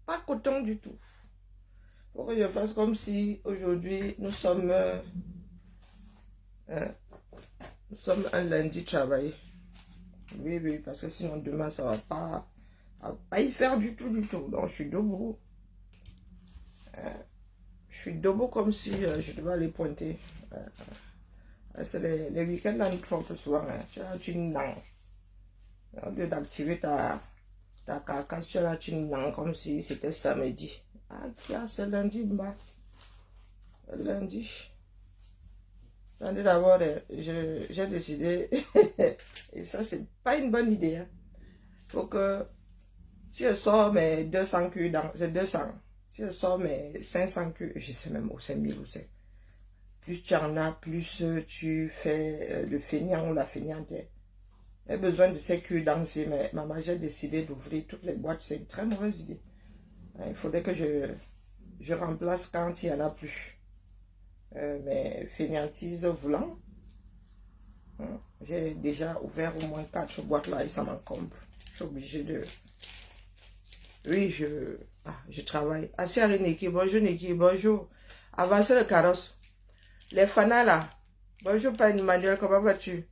Pas coton du tout. Faut que je fasse comme si aujourd'hui nous sommes un lundi travaillé. Oui, oui, parce que sinon demain ça va pas y faire du tout, du tout. Donc je suis debout. Je suis debout comme si je devais aller pointer. C'est les week-ends là, nous trompons souvent. Hein. Tu as une langue. Au lieu d'activer ta carcasse, tu as une langue comme si c'était samedi. Ah, c'est lundi, bah. Lundi. Lundi d'abord, j'ai décidé. Et ça, c'est pas une bonne idée. Hein. Faut que si je sors mes 200 culs dans. C'est 200. Si je sors mes 500 culs, je sais même où c'est 1000 où c'est. Plus tu en as, plus tu fais le feignant ou la feignante. J'ai besoin de ces culs dansés, mais maman, j'ai décidé d'ouvrir toutes les boîtes. C'est une très mauvaise idée. Il faudrait que je remplace quand il n'y en a plus. Mes fainéantises voulant. J'ai déjà ouvert au moins 4 boîtes là et ça m'encombre. Je suis obligée de... Oui, je travaille. Assez à Niki, bonjour Niki, bonjour. Avancez le carrosse. Les fanas là. Bonjour Père Manuel, comment vas-tu?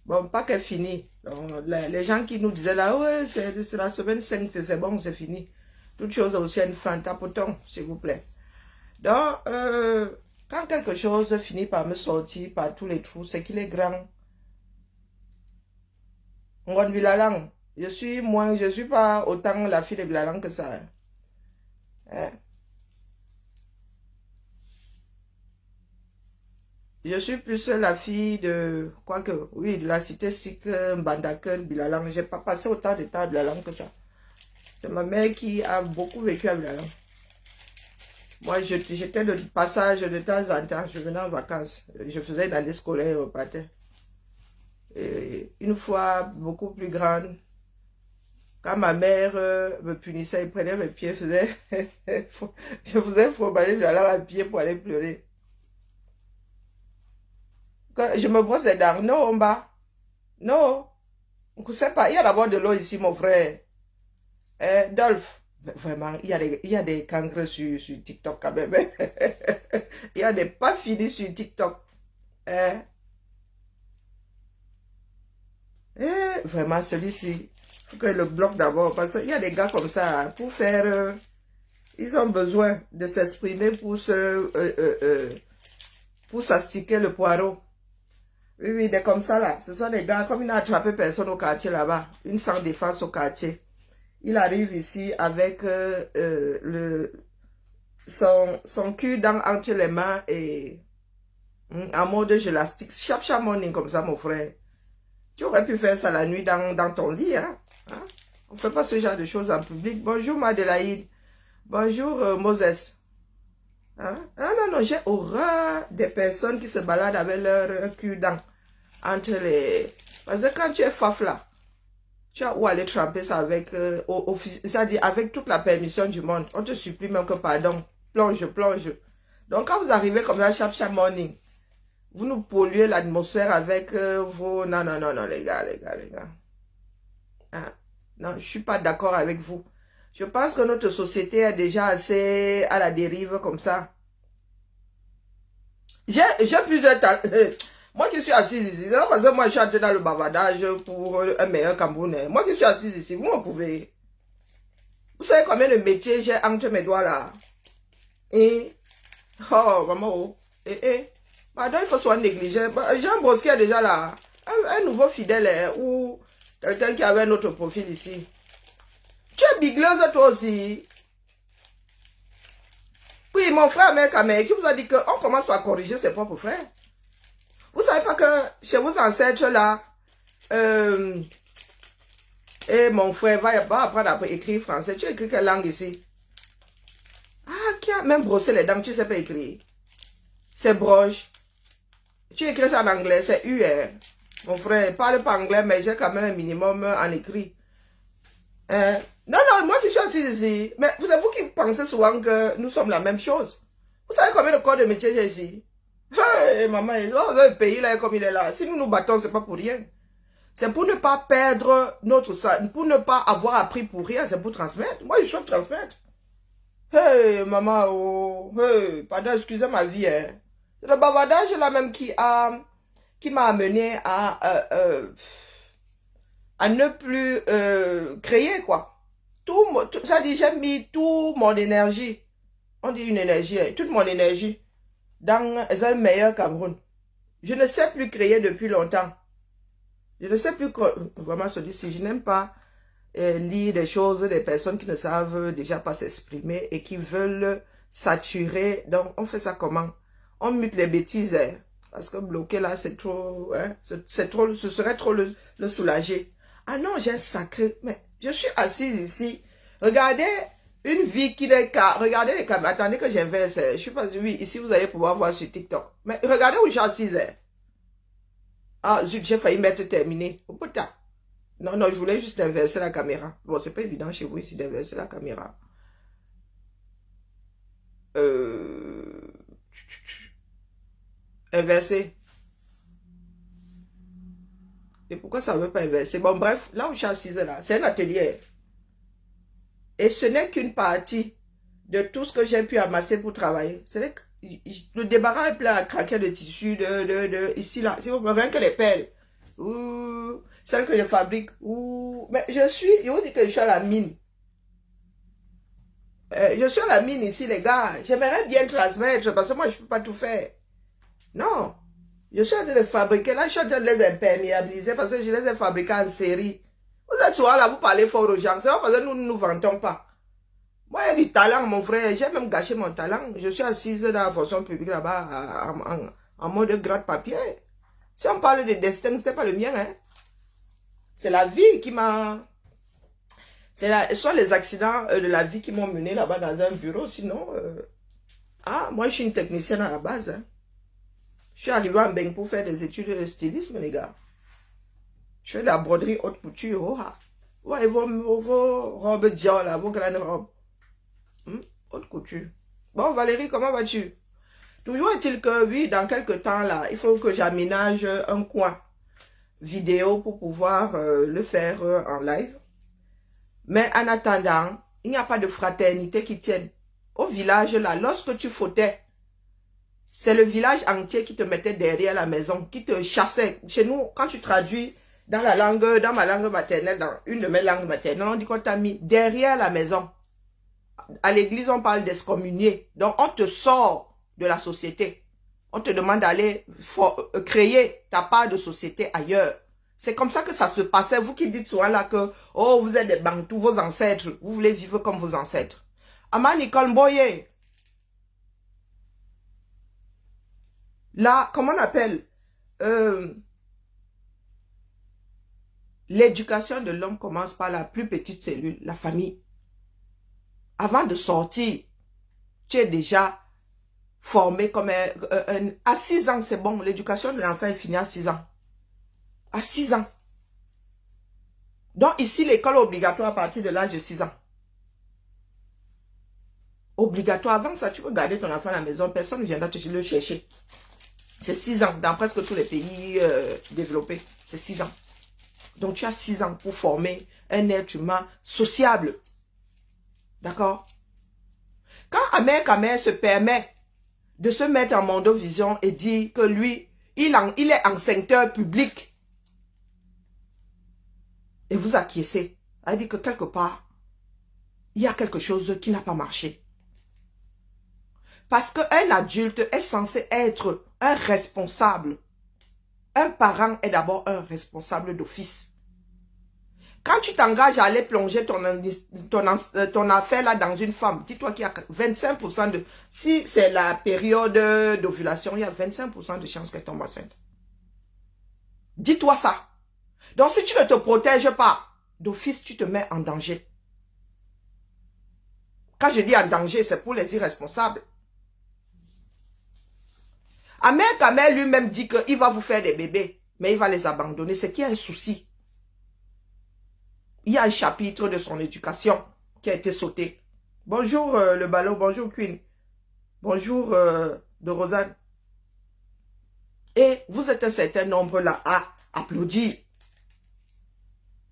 Bon, pas qu'elle finit. Donc, les gens qui nous disaient là, ouais, c'est la semaine 5, c'est bon, c'est fini. Toute chose a aussi une fin, tapoton, s'il vous plaît. Donc, quand quelque chose finit par me sortir par tous les trous, c'est qu'il est grand. Ngon Bilalang, je suis pas autant la fille de Bilalang que ça. Hein? Je suis plus la fille de, quoique, oui, de la cité sikh Bandakel, Bilalang. J'ai pas passé autant de temps à Bilalang que ça. C'est ma mère qui a beaucoup vécu à Bilalang. Moi, j'étais de passage de temps en temps, je venais en vacances. Je faisais une année scolaire au Pathé. Une fois beaucoup plus grande, quand ma mère me punissait, elle prenait mes pieds, je faisais fromager, j'allais à pied pour aller pleurer. Quand je me brosse les dents, non, en bas. Non, on ne sait pas, il y a d'abord de l'eau ici, mon frère. Dolph, vraiment, il y a des cancres sur TikTok quand même. Il y a des pas finis sur TikTok. Vraiment, celui-ci, il faut que le bloque d'abord, parce qu'il y a des gars comme ça, hein, pour faire... ils ont besoin de s'exprimer pour s'astiquer le poireau. Oui, oui, des comme ça là. Ce sont des gars, comme il n'a attrapé personne au quartier là-bas, une sans défense au quartier. Il arrive ici avec son cul entre les mains et en mode gélastique. Chaque morning comme ça, mon frère. Tu aurais pu faire ça la nuit dans ton lit. Hein? On ne fait pas ce genre de choses en public. Bonjour Madelaïde. Bonjour Moses. Hein? Ah non, non, j'ai horreur des personnes qui se baladent avec leur cul entre les... Parce que quand tu es faf là, tu as où aller tremper ça avec, c'est-à-dire avec toute la permission du monde. On te supplie même que pardon, plonge, plonge. Donc quand vous arrivez comme ça chaque morning, vous nous polluez l'atmosphère avec vos... Non, non, non, non, les gars. Ah, non, je ne suis pas d'accord avec vous. Je pense que notre société est déjà assez à la dérive comme ça. J'ai plusieurs... Moi qui suis assise ici, parce que moi je suis entré dans le bavardage pour un meilleur Camerounais. Moi qui suis assise ici, vous me pouvez... Vous savez combien de métiers j'ai entre mes doigts là? Et... Oh, maman, oh. Pardon, il faut soit négligé. Jean Bosquet est déjà là. Un nouveau fidèle ou quelqu'un qui avait un autre profil ici. Tu es bigleuse toi aussi. Puis mon frère mec qui vous a dit qu'on commence par corriger ses propres frères. Vous savez pas que chez vos ancêtres là, et mon frère va apprendre à écrire français. Tu écris quelle langue ici? Ah, qui a même brossé les dents, tu sais pas écrire. C'est broche. Tu écris ça en anglais, c'est UR. Mon frère, parle pas anglais, mais j'ai quand même un minimum en écrit. Non, non, moi je suis assis ici. Mais vous savez, vous qui pensez souvent que nous sommes la même chose. Vous savez combien de corps de métier j'ai ici? Hey, maman, le pays là comme il est là. Si nous nous battons, c'est pas pour rien. C'est pour ne pas perdre notre sang, pour ne pas avoir appris pour rien, c'est pour transmettre. Moi, je souhaite transmettre. Hey, maman, oh, hey, pardon, excusez ma vie, hein. Le bavardage là même qui m'a amené à ne plus créer, quoi. Ça dit, j'ai mis toute mon énergie, on dit une énergie, hein, toute mon énergie dans un meilleur Cameroun. Je ne sais plus créer depuis longtemps. Je ne sais plus comment se dire, si je n'aime pas lire des choses, des personnes qui ne savent déjà pas s'exprimer et qui veulent saturer. Donc, on fait ça comment? On mute les bêtises, hein, parce que bloquer là, c'est trop, hein, c'est trop, ce serait trop le soulager. Ah non, j'ai un sacré, mais je suis assise ici. Regardez une vie qui n'est qu'à, regardez les caméras, attendez que j'inverse, je suis pas, oui, ici vous allez pouvoir voir sur TikTok. Mais regardez où je suis assise, hein. Ah, zut, j'ai failli m'être terminé. Oh putain. Non, non, je voulais juste inverser la caméra. Bon, c'est pas évident chez vous ici d'inverser la caméra. Inverser. Et pourquoi ça ne veut pas inverser? Bon, bref, là où je suis assise là, c'est un atelier. Et ce n'est qu'une partie de tout ce que j'ai pu amasser pour travailler. C'est le débarras est plein à craquer de tissus, ici, là. Si vous voulez, rien que les pelles. Ouh, celles que je fabrique. Ouh, mais je vous dis que je suis à la mine. Je suis à la mine ici, les gars. J'aimerais bien transmettre parce que moi, je ne peux pas tout faire. Non. Je suis en train de les fabriquer. Là, je suis en train de les imperméabiliser parce que je les ai fabriqués en série. Vous êtes souvent là, vous parlez fort aux gens. C'est pas parce que nous ne nous vantons pas. Moi, il y a du talent, mon frère. J'ai même gâché mon talent. Je suis assise dans la fonction publique là-bas en mode gratte-papier. Si on parle de destin, ce n'était pas le mien. Hein. C'est la vie qui m'a... Ce sont les accidents de la vie qui m'ont mené là-bas dans un bureau. Sinon, moi, je suis une technicienne à la base. Hein. Je suis arrivé en Beng pour faire des études de stylisme, les gars. Je fais de la broderie haute couture. Oh, ouais, vos robes Dior, là, vos grandes robes. Haute couture. Bon, Valérie, comment vas-tu? Toujours est-il que, oui, dans quelques temps, là, il faut que j'aménage un coin vidéo pour pouvoir le faire en live. Mais en attendant, il n'y a pas de fraternité qui tienne. Au village, là, lorsque tu fautais, c'est le village entier qui te mettait derrière la maison, qui te chassait. Chez nous, quand tu traduis dans ma langue maternelle, dans une de mes langues maternelles, on dit qu'on t'a mis derrière la maison. À l'église, on parle d'excommunier. Donc, on te sort de la société. On te demande d'aller créer ta part de société ailleurs. C'est comme ça que ça se passait. Vous qui dites souvent là que, oh, vous êtes des Bantous, vos ancêtres. Vous voulez vivre comme vos ancêtres. Ama Nicole Mboye. Là, comment on appelle l'éducation de l'homme commence par la plus petite cellule, la famille. Avant de sortir, tu es déjà formé comme à 6 ans, c'est bon. L'éducation de l'enfant est finie à 6 ans. À 6 ans. Donc ici, l'école est obligatoire à partir de l'âge de 6 ans. Obligatoire. Avant ça, tu peux garder ton enfant à la maison. Personne ne viendra te le chercher. C'est 6 ans. Dans presque tous les pays développés, c'est 6 ans. Donc tu as 6 ans pour former un être humain sociable. D'accord? Quand Ahmed se permet de se mettre en mondovision et dire que lui, il est en secteur public et vous acquiescez, elle dit que quelque part, il y a quelque chose qui n'a pas marché. Parce qu'un adulte est censé être un responsable. Un parent est d'abord un responsable d'office. Quand tu t'engages à aller plonger ton affaire là dans une femme, dis-toi qu'il y a 25% de... Si c'est la période d'ovulation, il y a 25% de chances qu'elle tombe enceinte. Dis-toi ça. Donc si tu ne te protèges pas, d'office, tu te mets en danger. Quand je dis en danger, c'est pour les irresponsables. Ahmed Kamel lui-même dit qu'il va vous faire des bébés, mais il va les abandonner. C'est qu'il y a un souci. Il y a un chapitre de son éducation qui a été sauté. Bonjour le ballon, bonjour Queen. Bonjour de Rosanne. Et vous êtes un certain nombre là à applaudir.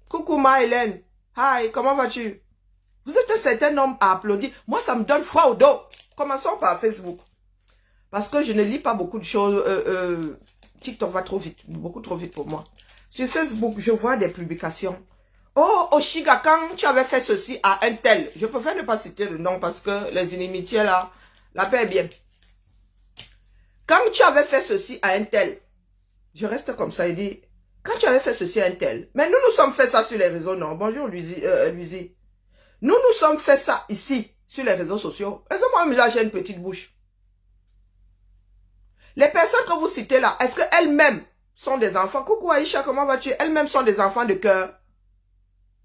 Coucou ma Hélène. Hi, comment vas-tu? Vous êtes un certain nombre à applaudir. Moi, ça me donne froid au dos. Commençons par Facebook. Parce que je ne lis pas beaucoup de choses. TikTok va trop vite. Beaucoup trop vite pour moi. Sur Facebook, je vois des publications. Oh, Oshiga, quand tu avais fait ceci à un tel. Je préfère ne pas citer le nom parce que les inimitiés là, la paix est bien. Quand tu avais fait ceci à un tel. Je reste comme ça et dis, quand tu avais fait ceci à un tel. Mais nous sommes fait ça sur les réseaux, non? Bonjour, Luizy. Nous sommes fait ça ici, sur les réseaux sociaux. Moi, là, j'ai une petite bouche. Les personnes que vous citez là, est-ce qu'elles-mêmes sont des enfants? Coucou Aïcha, comment vas-tu? Elles-mêmes sont des enfants de cœur.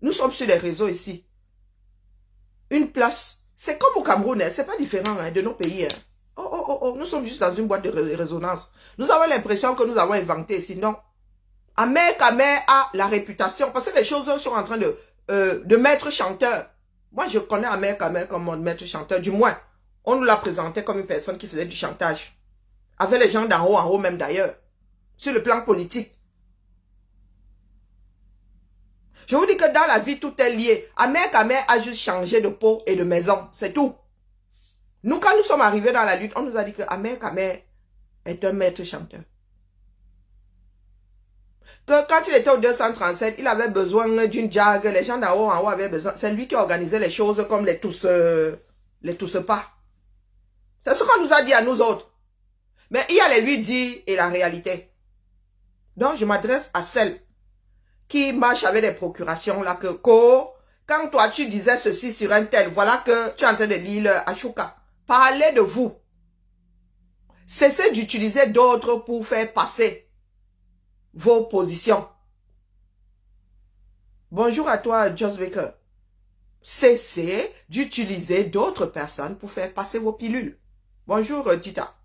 Nous sommes sur les réseaux ici. Une place. C'est comme au Cameroun, hein. C'est pas différent hein, de nos pays. Hein. Oh, nous sommes juste dans une boîte de résonance. Nous avons l'impression que nous avons inventé ici. Non. Amer a la réputation, parce que les choses sont en train de maître chanteur. Moi, je connais Amer comme mon maître chanteur. Du moins, on nous l'a présenté comme une personne qui faisait du chantage. Avec les gens d'en haut même d'ailleurs. Sur le plan politique. Je vous dis que dans la vie, tout est lié. Amer a juste changé de peau et de maison. C'est tout. Nous, quand nous sommes arrivés dans la lutte, on nous a dit que Amer est un maître chanteur. Que quand il était au 237, il avait besoin d'une jag. Les gens d'en haut avaient besoin. C'est lui qui organisait les choses comme les tous pas. C'est ce qu'on nous a dit à nous autres. Mais il y a les 8 dits et la réalité. Donc, je m'adresse à celles qui marchent avec des procurations là que quand toi tu disais ceci sur un tel, voilà que tu es en train de lire Ashoka. Parlez de vous. Cessez d'utiliser d'autres pour faire passer vos positions. Bonjour à toi, Joss Baker. Cessez d'utiliser d'autres personnes pour faire passer vos pilules. Bonjour, Tita.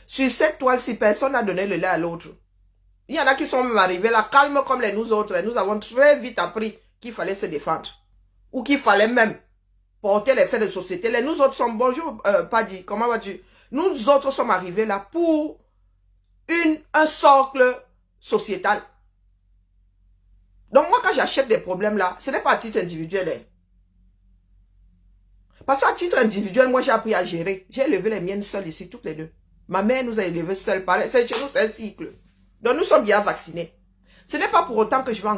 Sur cette toile-ci, personne n'a donné le lait à l'autre. Il y en a qui sont même arrivés là, calmes comme les nous autres. Et nous avons très vite appris qu'il fallait se défendre. Ou qu'il fallait même porter les faits de société. Les nous autres sommes, bonjour, Paddy, comment vas-tu? Nous autres sommes arrivés là pour un socle sociétal. Donc moi, quand j'achète des problèmes là, ce n'est pas à titre individuel. Hein. Parce qu'à titre individuel, moi j'ai appris à gérer. J'ai élevé les miennes seules ici, toutes les deux. Ma mère nous a élevés seules. Chez nous, c'est un cycle. Donc nous sommes bien vaccinés. Ce n'est pas pour autant que je vais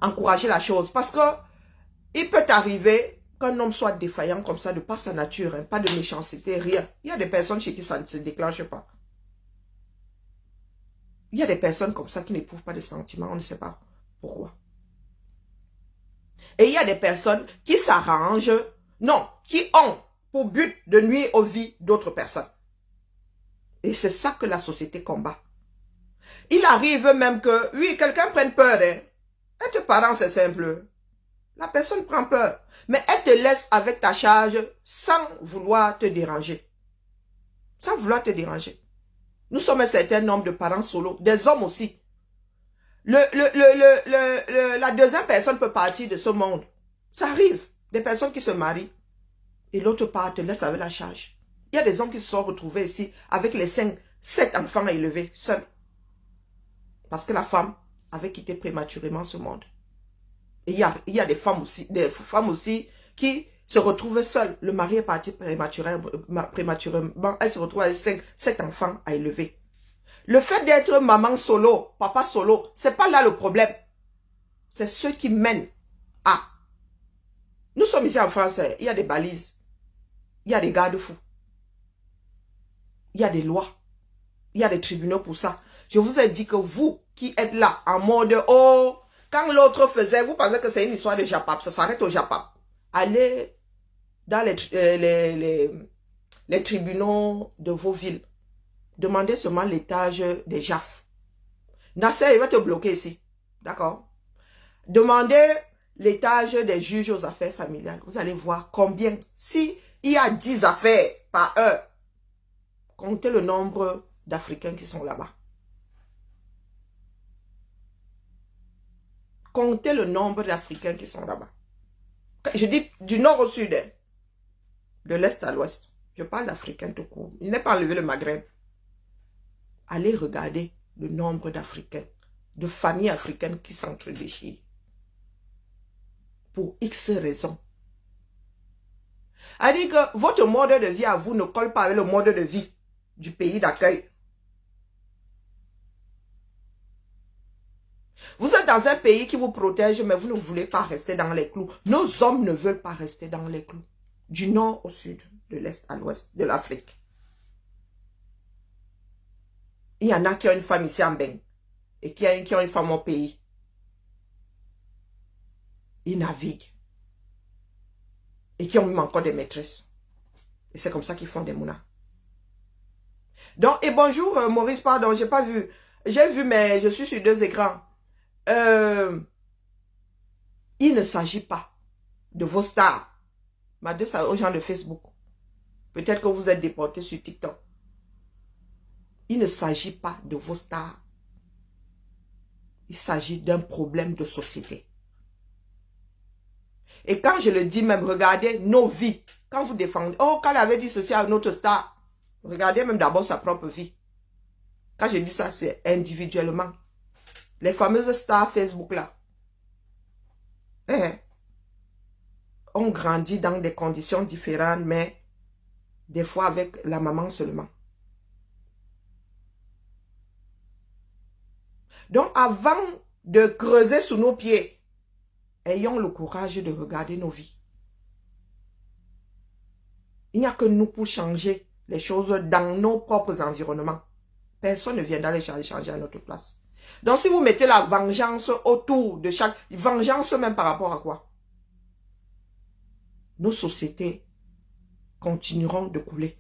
encourager la chose. Parce que il peut arriver qu'un homme soit défaillant comme ça, de par sa nature, hein, pas de méchanceté, rien. Il y a des personnes chez qui ça ne se déclenche pas. Il y a des personnes comme ça qui n'éprouvent pas de sentiments, on ne sait pas pourquoi. Et il y a des personnes qui s'arrangent, non, qui ont pour but de nuire aux vies d'autres personnes. Et c'est ça que la société combat. Il arrive même que, oui, quelqu'un prenne peur. Hein. Être parent, c'est simple. La personne prend peur. Mais elle te laisse avec ta charge sans vouloir te déranger. Sans vouloir te déranger. Nous sommes un certain nombre de parents solo, des hommes aussi. La deuxième personne peut partir de ce monde. Ça arrive. Des personnes qui se marient et l'autre part te laisse avec la charge. Il y a des hommes qui se sont retrouvés ici avec les 7 enfants à élever, seuls. Parce que la femme avait quitté prématurément ce monde. Et il y a des femmes aussi qui se retrouvent seules. Le mari est parti prématurément. Elle se retrouve avec 7 enfants à élever. Le fait d'être maman solo, papa solo, c'est pas là le problème. C'est ceux qui mènent à. Nous sommes ici en France, il y a des balises. Il y a des garde-fous. Il y a des lois. Il y a des tribunaux pour ça. Je vous ai dit que vous qui êtes là en mode « Oh !» Quand l'autre faisait, vous pensez que c'est une histoire de Japap, ça s'arrête au Japap. Allez dans les tribunaux de vos villes. Demandez seulement l'étage des JAF. Nasser, il va te bloquer ici. D'accord? Demandez l'étage des juges aux affaires familiales. Vous allez voir combien. Si il y a 10 affaires par heure, comptez le nombre d'Africains qui sont là-bas. Comptez le nombre d'Africains qui sont là-bas. Je dis du nord au sud, de l'est à l'ouest. Je parle d'Africains tout court. Il n'est pas enlevé le Maghreb. Allez regarder le nombre d'Africains, de familles africaines qui s'entre-déchirent. pour X raisons. C'est-à-dire que votre mode de vie à vous ne colle pas avec le mode de vie du pays d'accueil. Vous êtes dans un pays qui vous protège, mais vous ne voulez pas rester dans les clous. Nos hommes ne veulent pas rester dans les clous. Du nord au sud, de l'est à l'ouest de l'Afrique. Il y en a qui ont une femme ici en Beng et qui ont une femme au pays. Ils naviguent. Et qui ont même encore des maîtresses. Et c'est comme ça qu'ils font des mounas. Donc, et bonjour Maurice, pardon, j'ai pas vu. J'ai vu, mais je suis sur 2 écrans. Il ne s'agit pas de vos stars. Madame, ça aux gens de Facebook. Peut-être que vous êtes déportés sur TikTok. Il ne s'agit pas de vos stars. Il s'agit d'un problème de société. Et quand je le dis même, regardez nos vies. Quand vous défendez, oh, quand elle avait dit ceci à une autre star, regardez même d'abord sa propre vie. Quand je dis ça, c'est individuellement. Les fameuses stars Facebook là. On grandit dans des conditions différentes, mais des fois avec la maman seulement. Donc avant de creuser sous nos pieds, ayons le courage de regarder nos vies. Il n'y a que nous pour changer les choses dans nos propres environnements. Personne ne viendra les changer à notre place. Donc si vous mettez la vengeance autour de chaque... Vengeance même par rapport à quoi? Nos sociétés continueront de couler.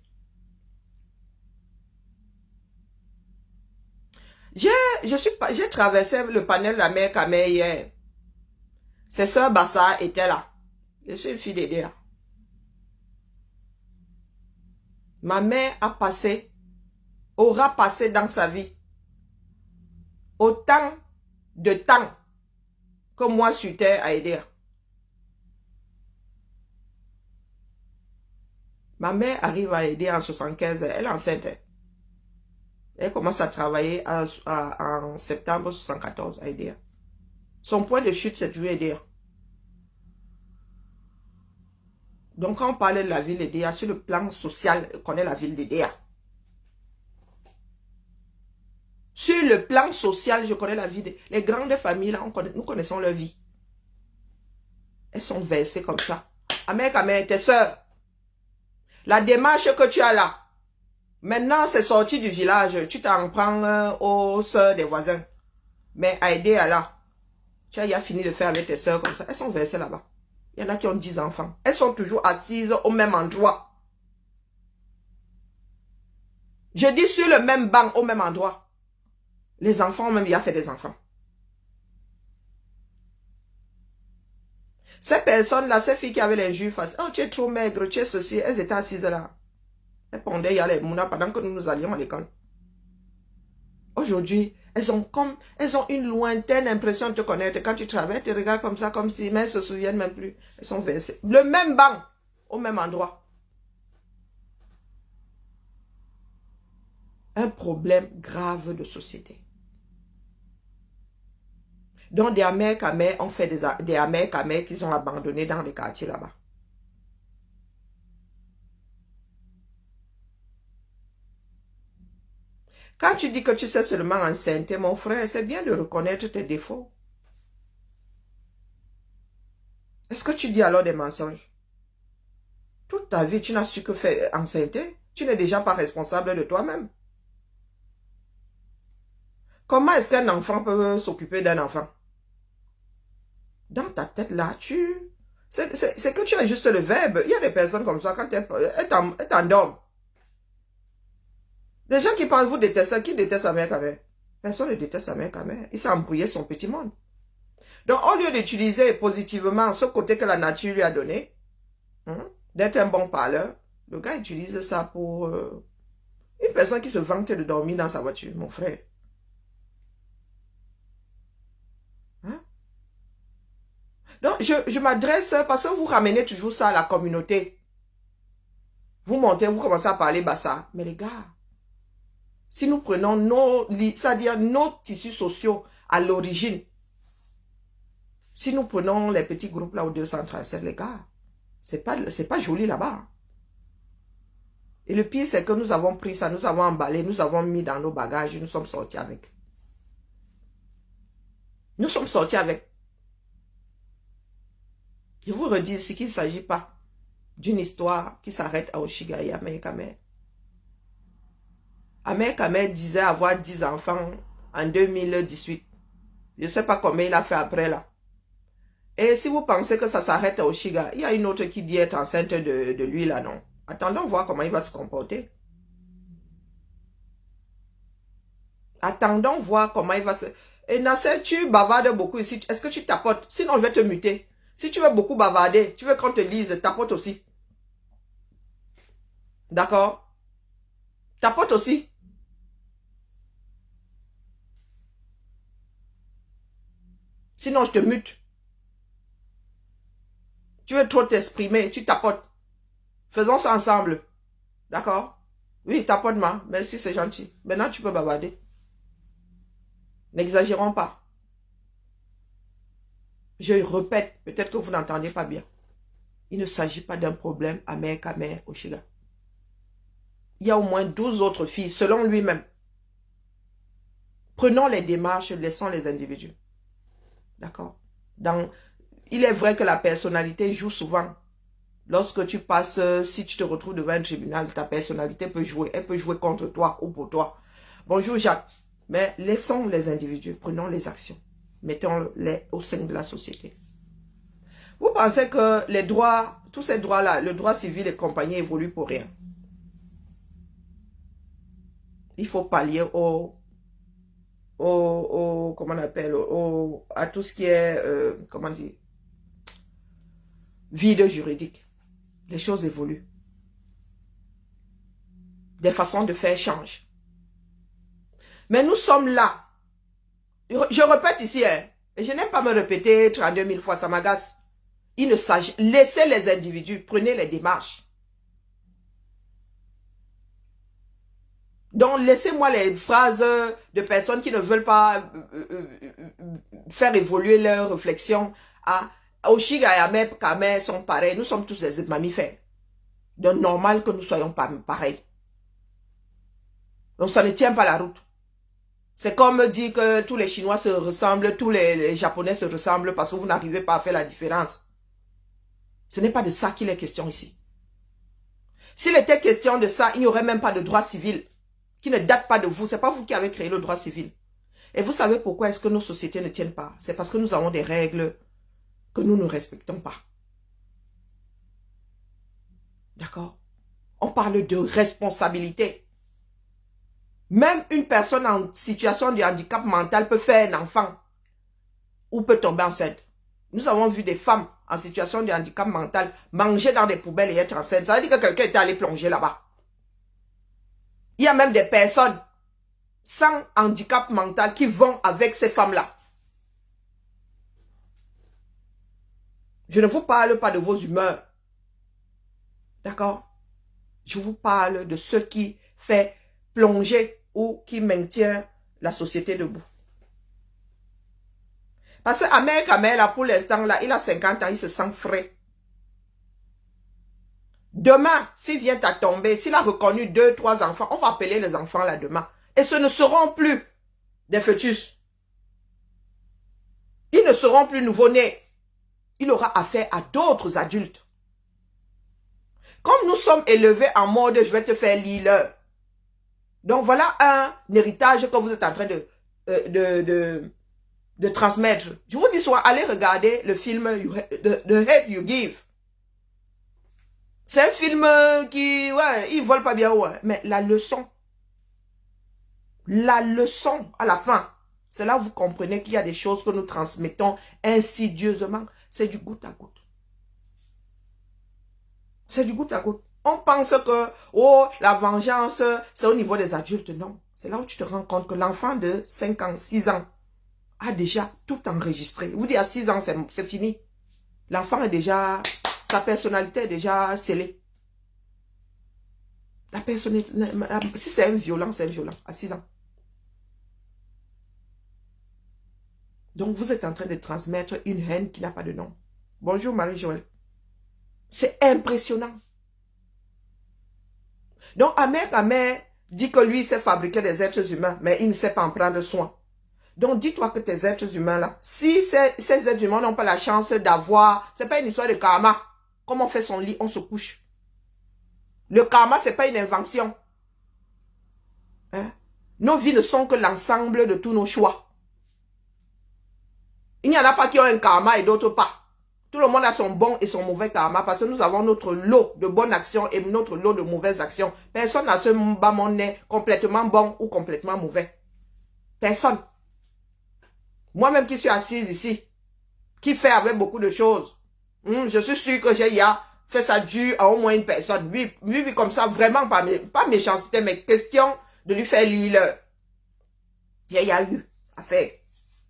J'ai traversé le panel de la mère Kamé hier. Ses sœurs Bassa étaient là. Je suis une fille d'Edea. Ma mère aura passé dans sa vie autant de temps que moi sur terre à Edea. Ma mère arrive à Edea en 75, elle est enceinte. Elle commence à travailler en septembre 74 à Edea. Son point de chute, c'est toujours Edea. Donc, quand on parlait de la ville d'Edea, sur le plan social, on connaît la ville d'Edea. Sur le plan social, je connais la vie les grandes familles, là, nous connaissons leur vie. Elles sont versées comme ça. Amère, tes soeurs, la démarche que tu as là, maintenant, c'est sorti du village. Tu t'en prends aux soeurs des voisins. Mais à aider à là. Tu as fini de faire avec tes soeurs comme ça. Elles sont versées là-bas. Il y en a qui ont 10 enfants. Elles sont toujours assises au même endroit. Je dis sur le même banc, au même endroit. Les enfants ont même déjà fait des enfants. Ces personnes-là, ces filles qui avaient les jus face, oh, tu es trop maigre, tu es ceci, elles étaient assises là. Elles pondaient, il y a les mounas pendant que nous allions à l'école. Aujourd'hui, elles ont une lointaine impression de te connaître. Quand tu travailles, tu regardes comme ça, comme si, mais elles se souviennent même plus. Elles sont versées. Le même banc, au même endroit. Un problème grave de société. Donc, des amères Kamé ont fait des amères Kamé qu'ils ont abandonnés dans les quartiers là-bas. Quand tu dis que tu sais seulement enceinte, mon frère, c'est bien de reconnaître tes défauts. Est-ce que tu dis alors des mensonges? Toute ta vie, tu n'as su que faire enceinte. Tu n'es déjà pas responsable de toi-même. Comment est-ce qu'un enfant peut s'occuper d'un enfant? Dans ta tête là, c'est que tu as juste le verbe. Il y a des personnes comme ça, quand elles t'endorment. Les gens qui pensent vous détestez, qui détestent sa mère Kamé? Personne ne déteste sa mère Kamé. Il s'est embrouillé son petit monde. Donc, au lieu d'utiliser positivement ce côté que la nature lui a donné, d'être un bon parleur, le gars utilise ça pour une personne qui se vante de dormir dans sa voiture, mon frère. Donc, je m'adresse parce que vous ramenez toujours ça à la communauté. Vous montez, vous commencez à parler bassa. Mais les gars, si nous prenons c'est-à-dire nos tissus sociaux à l'origine, Si nous prenons les petits groupes là au 237, les gars, c'est pas joli là-bas. Et le pire, c'est que nous avons pris ça, nous avons emballé, nous avons mis dans nos bagages, nous sommes sortis avec. Nous sommes sortis avec. Je vous redis ce qu'il ne s'agit pas d'une histoire qui s'arrête à Oshiga et Amer Kamer. Amer Kamer disait avoir 10 enfants en 2018. Je ne sais pas combien il a fait après là. Et si vous pensez que ça s'arrête à Oshiga, il y a une autre qui dit être enceinte de lui là, non? Attendons voir comment il va se comporter. Attendons voir comment il va se... Et Nasser, tu bavardes beaucoup ici. Est-ce que tu tapotes? Sinon, je vais te muter. Si tu veux beaucoup bavarder, tu veux qu'on te lise, tapote aussi. D'accord? Tapote aussi. Sinon, je te mute. Tu veux trop t'exprimer, tu tapotes. Faisons ça ensemble. D'accord? Oui, tapote-moi. Merci, c'est gentil. Maintenant, tu peux bavarder. N'exagérons pas. Je répète, peut-être que vous n'entendez pas bien. Il ne s'agit pas d'un problème Amer Kamer Oshiga. Il y a au moins 12 autres filles, selon lui-même. Prenons les démarches, laissons les individus. D'accord? Il est vrai que la personnalité joue souvent. Lorsque tu passes, si tu te retrouves devant un tribunal, ta personnalité peut jouer. Elle peut jouer contre toi ou pour toi. Bonjour Jacques. Mais laissons les individus, prenons les actions. Mettons-les au sein de la société. Vous pensez que les droits, tous ces droits-là, le droit civil et compagnie évoluent pour rien. Il faut pallier comment on appelle, à tout ce qui est, comment dire, vide juridique. Les choses évoluent. Des façons de faire changent. Mais nous sommes là. Je répète ici, hein, et je n'aime pas me répéter 32 000 fois, ça m'agace. Il ne s'agit, laissez les individus, prenez les démarches. Donc, laissez-moi les phrases de personnes qui ne veulent pas faire évoluer leurs réflexions à Oshiga et Amer Kamer sont pareils. Nous sommes tous des mammifères. Donc, normal que nous soyons pas pareils. Donc, ça ne tient pas la route. C'est comme dire que tous les Chinois se ressemblent, tous les Japonais se ressemblent parce que vous n'arrivez pas à faire la différence. Ce n'est pas de ça qu'il est question ici. S'il était question de ça, il n'y aurait même pas de droit civil qui ne date pas de vous. Ce n'est pas vous qui avez créé le droit civil. Et vous savez pourquoi est-ce que nos sociétés ne tiennent pas? C'est parce que nous avons des règles que nous ne respectons pas. D'accord? On parle de responsabilité. Même une personne en situation de handicap mental peut faire un enfant ou peut tomber enceinte. Nous avons vu des femmes en situation de handicap mental manger dans des poubelles et être enceinte. Ça veut dire que quelqu'un était allé plonger là-bas. Il y a même des personnes sans handicap mental qui vont avec ces femmes-là. Je ne vous parle pas de vos humeurs. D'accord? Je vous parle de ce qui fait plonger ou qui maintient la société debout. Parce que Amer Kamer, là, pour l'instant, là, il a 50 ans, il se sent frais. Demain, s'il vient à tomber, s'il a reconnu 2, 3 enfants, on va appeler les enfants là demain. Et ce ne seront plus des fœtus. Ils ne seront plus nouveau-nés. Il aura affaire à d'autres adultes. Comme nous sommes élevés en mode je vais te faire lire. Donc voilà un héritage que vous êtes en train de transmettre. Je vous dis soit allez regarder le film The Hate You Give. C'est un film qui, ouais, il vole pas bien, ouais. Mais la leçon à la fin, c'est là où vous comprenez qu'il y a des choses que nous transmettons insidieusement. C'est du goutte à goutte. C'est du goutte à goutte. On pense que, oh, la vengeance, c'est au niveau des adultes. Non. C'est là où tu te rends compte que l'enfant de 5 ans, 6 ans, a déjà tout enregistré. Vous dites à 6 ans, c'est fini. L'enfant est déjà, sa personnalité est déjà scellée. La personnalité, si c'est un violent, c'est un violent, à 6 ans. Donc, vous êtes en train de transmettre une haine qui n'a pas de nom. Bonjour Marie-Joëlle. C'est impressionnant. Donc, Ahmed dit que lui, il sait fabriquer des êtres humains, mais il ne sait pas en prendre soin. Donc, dis-toi que tes êtres humains-là, si ces êtres humains n'ont pas la chance d'avoir, c'est pas une histoire de karma. Comme on fait son lit, on se couche. Le karma, c'est pas une invention. Hein? Nos vies ne sont que l'ensemble de tous nos choix. Il n'y en a pas qui ont un karma et d'autres pas. Tout le monde a son bon et son mauvais karma parce que nous avons notre lot de bonnes actions et notre lot de mauvaises actions. Personne n'a ce bas monde complètement bon ou complètement mauvais. Personne. Moi-même qui suis assise ici, qui fait avec beaucoup de choses, je suis sûr que j'ai fait ça dû à au moins une personne. Lui comme ça, vraiment pas méchanceté, mais question de lui faire lire. Il y a eu à faire.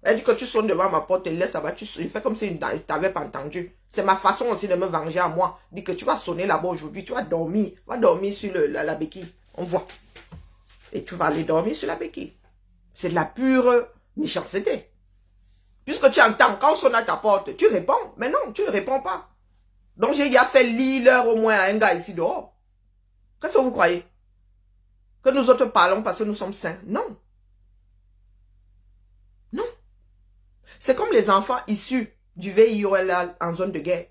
Elle dit que tu sonnes devant ma porte et laisse ça va, tu fais comme si tu n'avais pas entendu. C'est ma façon aussi de me venger à moi. Dit que tu vas sonner là-bas aujourd'hui, tu vas dormir. Va dormir sur la béquille. On voit. Et tu vas aller dormir sur la béquille. C'est de la pure méchanceté. Puisque tu entends, quand on sonne à ta porte, tu réponds. Mais non, tu ne réponds pas. Donc j'ai déjà fait l'heure au moins à un gars ici dehors. Qu'est-ce que vous croyez? Que nous autres parlons parce que nous sommes saints? Non. Non. C'est comme les enfants issus du VIOL en zone de guerre.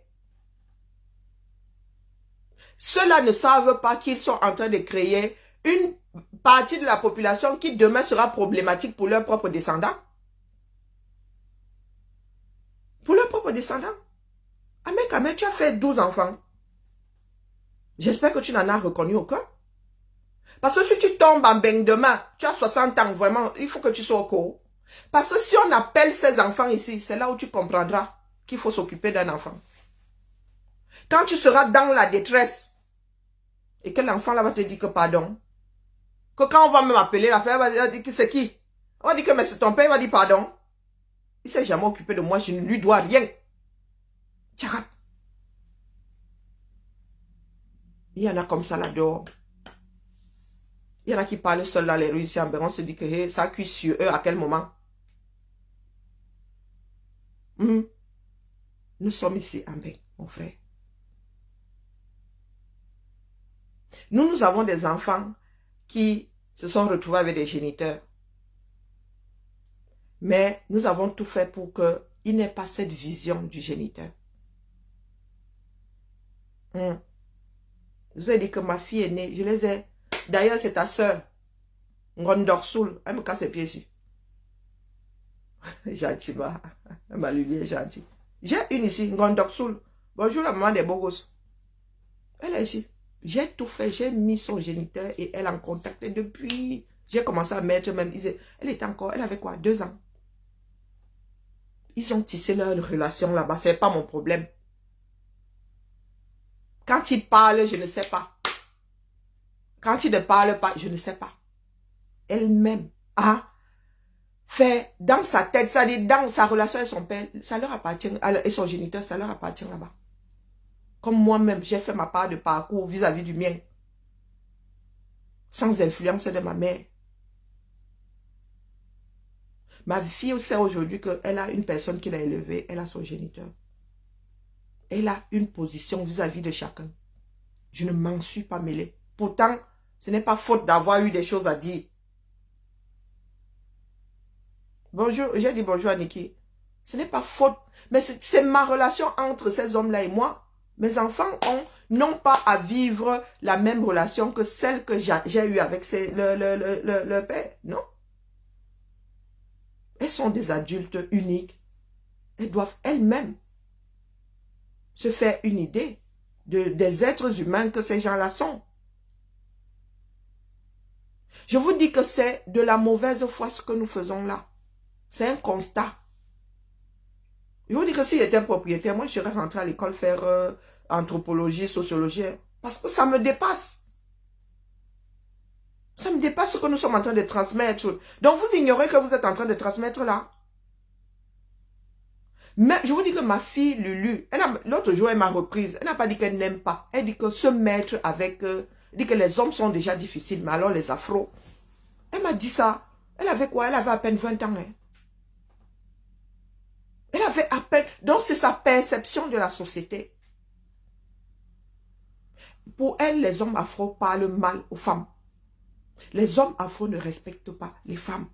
Ceux-là ne savent pas qu'ils sont en train de créer une partie de la population qui demain sera problématique pour leurs propres descendants. Pour leurs propres descendants. Ahmed, tu as fait 12 enfants. J'espère que tu n'en as reconnu aucun. Parce que si tu tombes en bain demain, tu as 60 ans, vraiment, il faut que tu sois au courant. Parce que si on appelle ces enfants ici, c'est là où tu comprendras qu'il faut s'occuper d'un enfant. Quand tu seras dans la détresse, et que l'enfant là va te dire que pardon, que quand on va même appeler la femme, elle va dire que c'est qui? On va dire que mais c'est ton père, il va dire pardon. Il ne s'est jamais occupé de moi, je ne lui dois rien. Tcharat. Il y en a comme ça là-dehors. Il y en a qui parlent seuls dans les rues ici en Béron, on se dit que hey, ça cuit sur eux à quel moment? Nous sommes ici en Bénin, mon frère. Nous avons des enfants qui se sont retrouvés avec des géniteurs. Mais nous avons tout fait pour qu'il n'ait pas cette vision du géniteur. Je vous ai dit que ma fille est née, je les ai... D'ailleurs, c'est ta soeur, Ngondorsoul, elle me casse les pieds ici. Gentil, ma lumière gentille. J'ai une ici, Ngondorsoul. Bonjour la maman des beaux gosses. Elle est ici. J'ai tout fait, j'ai mis son géniteur et elle en contact depuis... J'ai commencé à mettre même... Elle était encore... Elle avait quoi? 2 ans. Ils ont tissé leur relation là-bas. C'est pas mon problème. Quand ils parlent, je ne sais pas. Quand ils ne parlent pas, je ne sais pas. Elle-même a fait dans sa tête, ça dit dans sa relation avec son père, ça leur appartient, et son géniteur, ça leur appartient là-bas. Comme moi-même, j'ai fait ma part de parcours vis-à-vis du mien. Sans influence de ma mère. Ma fille sait aujourd'hui qu'elle a une personne qui l'a élevée, elle a son géniteur. Elle a une position vis-à-vis de chacun. Je ne m'en suis pas mêlée. Pourtant, ce n'est pas faute d'avoir eu des choses à dire. Bonjour, j'ai dit bonjour à Niki. Ce n'est pas faute, mais c'est ma relation entre ces hommes-là et moi. Mes enfants n'ont pas à vivre la même relation que celle que j'ai eue avec le père, non? Elles sont des adultes uniques. Elles doivent elles-mêmes se faire une idée des êtres humains que ces gens-là sont. Je vous dis que c'est de la mauvaise foi ce que nous faisons là. C'est un constat. Je vous dis que s'il était propriétaire, moi je serais rentré à l'école faire anthropologie, sociologie. Parce que ça me dépasse. Ça me dépasse ce que nous sommes en train de transmettre. Donc vous ignorez que vous êtes en train de transmettre là. Mais je vous dis que ma fille Lulu, l'autre jour elle m'a reprise. Elle n'a pas dit qu'elle n'aime pas. Elle dit que se mettre avec... elle dit que les hommes sont déjà difficiles, mais alors les afros. Elle m'a dit ça. Elle avait quoi? Elle avait à peine 20 ans. Hein. Elle avait à peine... Donc, c'est sa perception de la société. Pour elle, les hommes afro parlent mal aux femmes. Les hommes afro ne respectent pas les femmes.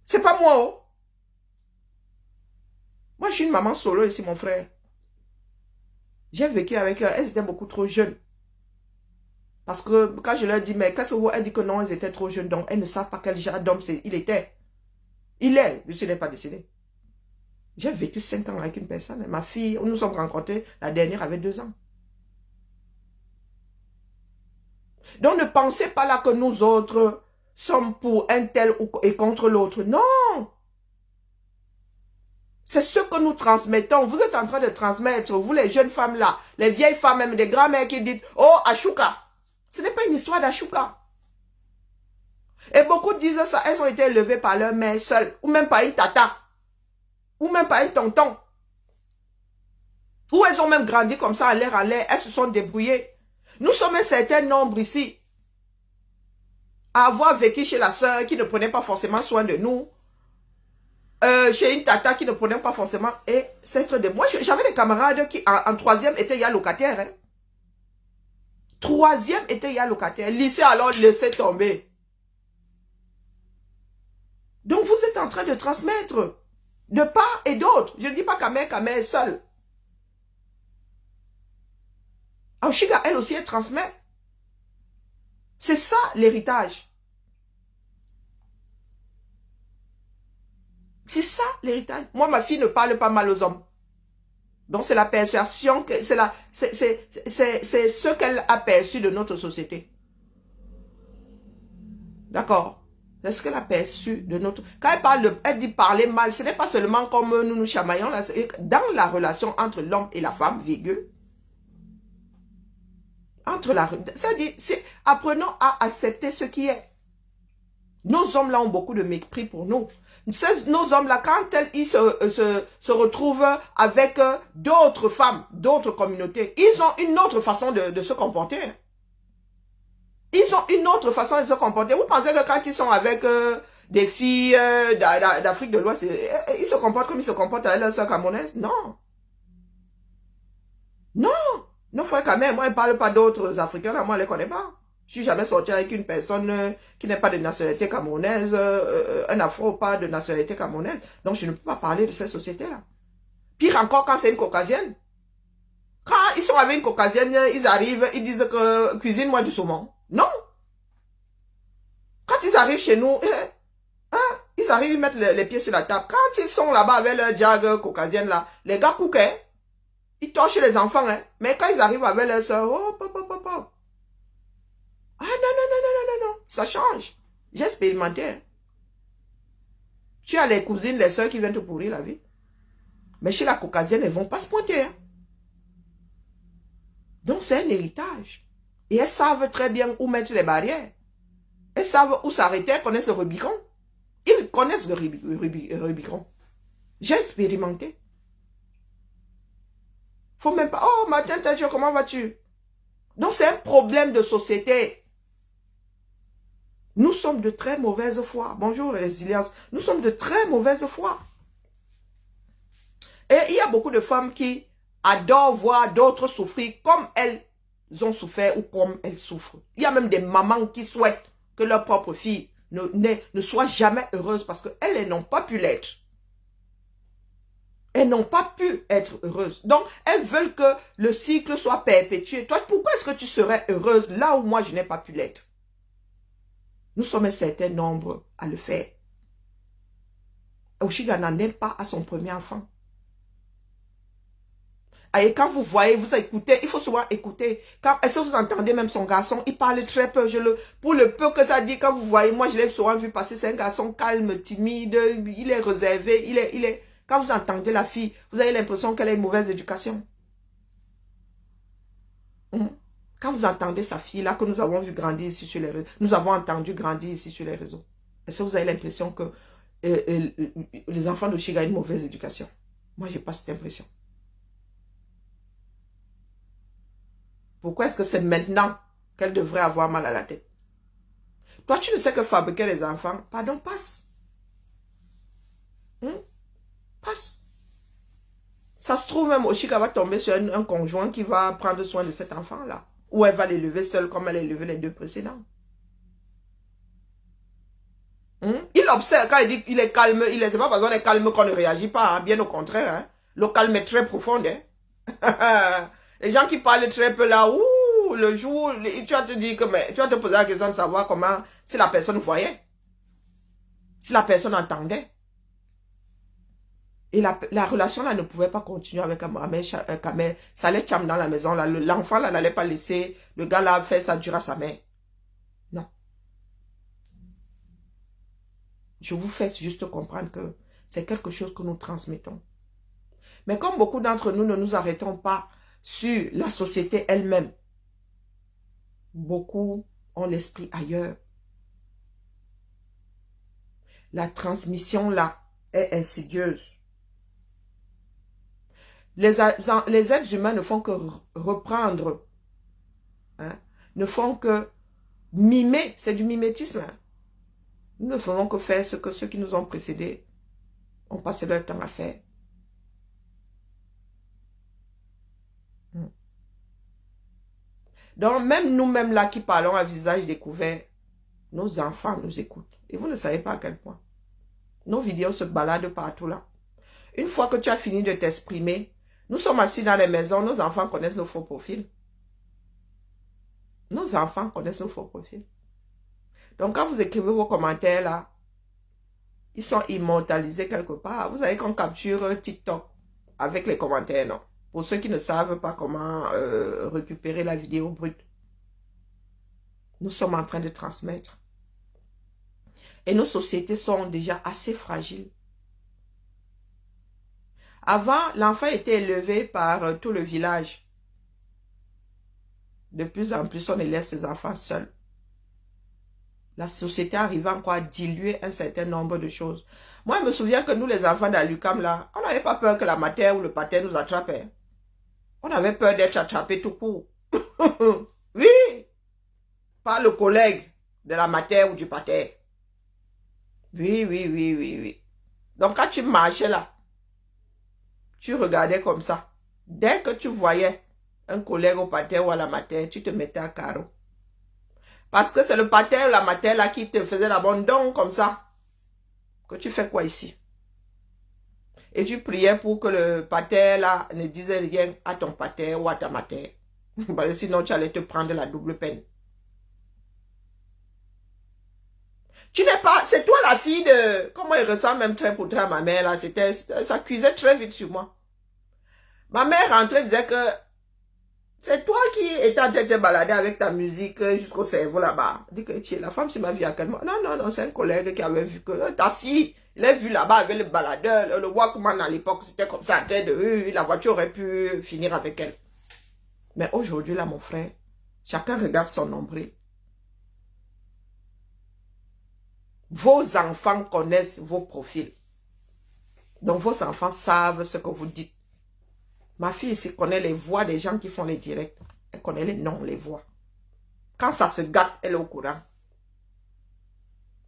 C'est pas moi, oh. Moi, je suis une maman solo ici, mon frère. J'ai vécu avec elles. Elles étaient beaucoup trop jeunes. Parce que quand je leur dis, mais qu'est-ce que vous... Elle dit que non, elles étaient trop jeunes. Donc, elles ne savent pas quel genre d'homme il était. Il est. Je n'est pas décédé. J'ai vécu 5 ans avec une personne. Ma fille, nous nous sommes rencontrés. La dernière avait 2 ans. Donc, ne pensez pas là que nous autres sommes pour un tel et contre l'autre. Non! C'est ce que nous transmettons. Vous êtes en train de transmettre, vous les jeunes femmes là, les vieilles femmes, même des grands-mères qui disent, oh, Ashuka. Ce n'est pas une histoire d'Ashuka. Et beaucoup disent ça, elles ont été élevées par leur mère seule, ou même par une tata, ou même par un tonton. Ou elles ont même grandi comme ça, à l'air, elles se sont débrouillées. Nous sommes un certain nombre ici à avoir vécu chez la sœur qui ne prenait pas forcément soin de nous. Chez une tata qui ne prenait pas forcément. Et c'est très de moi. J'avais des camarades qui, en troisième, étaient ya locataires. Hein. Troisième était ya locataire. Lycée, alors, laissez tomber. Donc, vous êtes en train de transmettre de part et d'autre. Je ne dis pas Kamé est seule. Ashiga, elle aussi, elle transmet. C'est ça, l'héritage. C'est ça, l'héritage. Moi, ma fille ne parle pas mal aux hommes. Donc, c'est la perception, c'est ce qu'elle a perçu de notre société. D'accord? C'est ce qu'elle a perçu de notre... Quand elle dit parler mal, ce n'est pas seulement comme nous nous chamaillons, là, dans la relation entre l'homme et la femme, virgule. Ça dit, apprenons à accepter ce qui est. Nos hommes là ont beaucoup de mépris pour nous. Nos hommes là, quand ils se retrouvent avec d'autres femmes, d'autres communautés, ils ont une autre façon de se comporter. Ils ont une autre façon de se comporter. Vous pensez que quand ils sont avec des filles d'Afrique de l'Ouest, ils se comportent comme ils se comportent avec leurs soeurs camerounaises? Non. Non. Nos frères quand même, moi, ils ne parlent pas d'autres Africains, là, moi, je ne les connais pas. Je suis jamais sorti avec une personne qui n'est pas de nationalité camerounaise, un afro pas de nationalité camerounaise. Donc, je ne peux pas parler de cette société-là. Pire encore quand c'est une caucasienne. Quand ils sont avec une caucasienne, ils arrivent, ils disent que cuisine-moi du saumon. Non. Quand ils arrivent chez nous, ils arrivent, ils mettent les pieds sur la table. Quand ils sont là-bas avec leur jag caucasienne, là, les gars cookent, hein. Ils torchent les enfants, hein. Mais quand ils arrivent avec leur soeur, oh, pop, pop, pop, pop. Ah non, non, non, non, non, non, non, ça change. J'ai expérimenté. Tu as les cousines, les soeurs qui viennent te pourrir la vie. Mais chez la caucasienne, elles ne vont pas se pointer. Hein. Donc c'est un héritage. Et elles savent très bien où mettre les barrières. Elles savent où s'arrêter, elles connaissent le Rubicon. Ils connaissent le Rubicon. J'ai expérimenté. Faut même pas, oh ma tante, comment vas-tu? Donc c'est un problème de société. Nous sommes de très mauvaise foi. Bonjour Résilience. Nous sommes de très mauvaise foi. Et il y a beaucoup de femmes qui adorent voir d'autres souffrir comme elles ont souffert ou comme elles souffrent. Il y a même des mamans qui souhaitent que leur propre fille ne soit jamais heureuse parce qu'elles n'ont pas pu l'être. Elles n'ont pas pu être heureuses. Donc, elles veulent que le cycle soit perpétué. Toi, pourquoi est-ce que tu serais heureuse là où moi je n'ai pas pu l'être? Nous sommes un certain nombre à le faire. Oshiga n'en aime pas à son premier enfant. Et quand vous voyez, vous écoutez, il faut souvent écouter. Est-ce que vous entendez même son garçon? Il parle très peu. Pour le peu que ça dit, quand vous voyez, moi je l'ai souvent vu passer, c'est un garçon calme, timide, il est réservé, Quand vous entendez la fille, vous avez l'impression qu'elle a une mauvaise éducation. Quand vous entendez sa fille, là, que nous avons vu grandir ici sur les réseaux, nous avons entendu grandir ici sur les réseaux, est-ce que vous avez l'impression que les enfants de Chiga ont une mauvaise éducation? Moi, je n'ai pas cette impression. Pourquoi est-ce que c'est maintenant qu'elle devrait avoir mal à la tête? Toi, tu ne sais que fabriquer les enfants. Pardon, passe. Passe. Ça se trouve même Oshika va tomber sur un conjoint qui va prendre soin de cet enfant-là. Ou elle va l'élever seule comme elle a élevé les deux précédents. Il observe, quand il dit qu'il est calme, c'est pas parce qu'on est calme qu'on ne réagit pas, hein, bien au contraire. Hein. Le calme est très profond. Hein. Les gens qui parlent très peu là, le jour, tu vas te dire que, mais, tu vas te poser la question de savoir comment, si la personne voyait, si la personne entendait. Et la relation là ne pouvait pas continuer avec Kamel. Ça allait cham dans la maison. L'enfant là n'allait pas laisser le gars là faire ça dur à sa mère. Non. Je vous fais juste comprendre que c'est quelque chose que nous transmettons. Mais comme beaucoup d'entre nous ne nous arrêtons pas sur la société elle-même, beaucoup ont l'esprit ailleurs. La transmission là est insidieuse. Les êtres humains ne font que reprendre, hein, ne font que mimer, c'est du mimétisme. Hein. Nous ne faisons que faire ce que ceux qui nous ont précédés ont passé leur temps à faire. Donc, même nous-mêmes là qui parlons à visage découvert, nos enfants nous écoutent. Et vous ne savez pas à quel point. Nos vidéos se baladent partout là. Une fois que tu as fini de t'exprimer, nous sommes assis dans les maisons, nos enfants connaissent nos faux profils. Nos enfants connaissent nos faux profils. Donc, quand vous écrivez vos commentaires là, ils sont immortalisés quelque part. Vous savez qu'on capture TikTok avec les commentaires, non? Pour ceux qui ne savent pas comment récupérer la vidéo brute. Nous sommes en train de transmettre. Et nos sociétés sont déjà assez fragiles. Avant, l'enfant était élevé par tout le village. De plus en plus, on élève ses enfants seuls. La société arrive encore à diluer un certain nombre de choses. Moi, je me souviens que nous, les enfants d'Alucam, là, on n'avait pas peur que la mater ou le pater nous attrape. On avait peur d'être attrapé tout court. Oui, par le collègue de la mater ou du pater. Oui. Donc, quand tu marchais là, tu regardais comme ça. Dès que tu voyais un collègue au pater ou à la mater, tu te mettais à carreau. Parce que c'est le pater ou la mater là qui te faisait l'abandon comme ça. Que tu fais quoi ici? Et tu priais pour que le pater là ne dise rien à ton pater ou à ta mater. Parce que sinon tu allais te prendre la double peine. Tu n'es pas, c'est toi la fille de, comment il ressemble même très pour très à ma mère là, ça cuisait très vite sur moi. Ma mère rentrait, disait que c'est toi qui étais en train de te balader avec ta musique jusqu'au cerveau là-bas. Dit que tu es la femme, c'est ma vie à quel moment. Non, c'est un collègue qui avait vu que ta fille, il a vu là-bas avec le baladeur, le Walkman à l'époque, c'était comme ça, en train de, la voiture aurait pu finir avec elle. Mais aujourd'hui là, mon frère, chacun regarde son nombril. Vos enfants connaissent vos profils. Donc vos enfants savent ce que vous dites. Ma fille ici connaît les voix des gens qui font les directs. Elle connaît les noms, les voix. Quand ça se gâte, elle est au courant.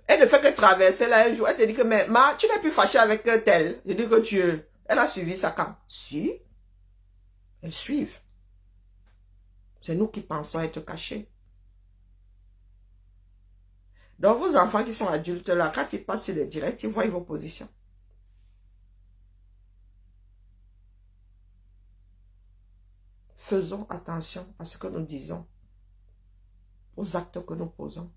Elle ne fait que traverser là un jour. Elle te dit que, mais tu n'es plus fâchée avec tel. Je dis que elle a suivi ça quand? Si. Elles suivent. C'est nous qui pensons être cachés. Donc vos enfants qui sont adultes là, quand ils passent sur les directs, ils voient vos positions. Faisons attention à ce que nous disons, aux actes que nous posons.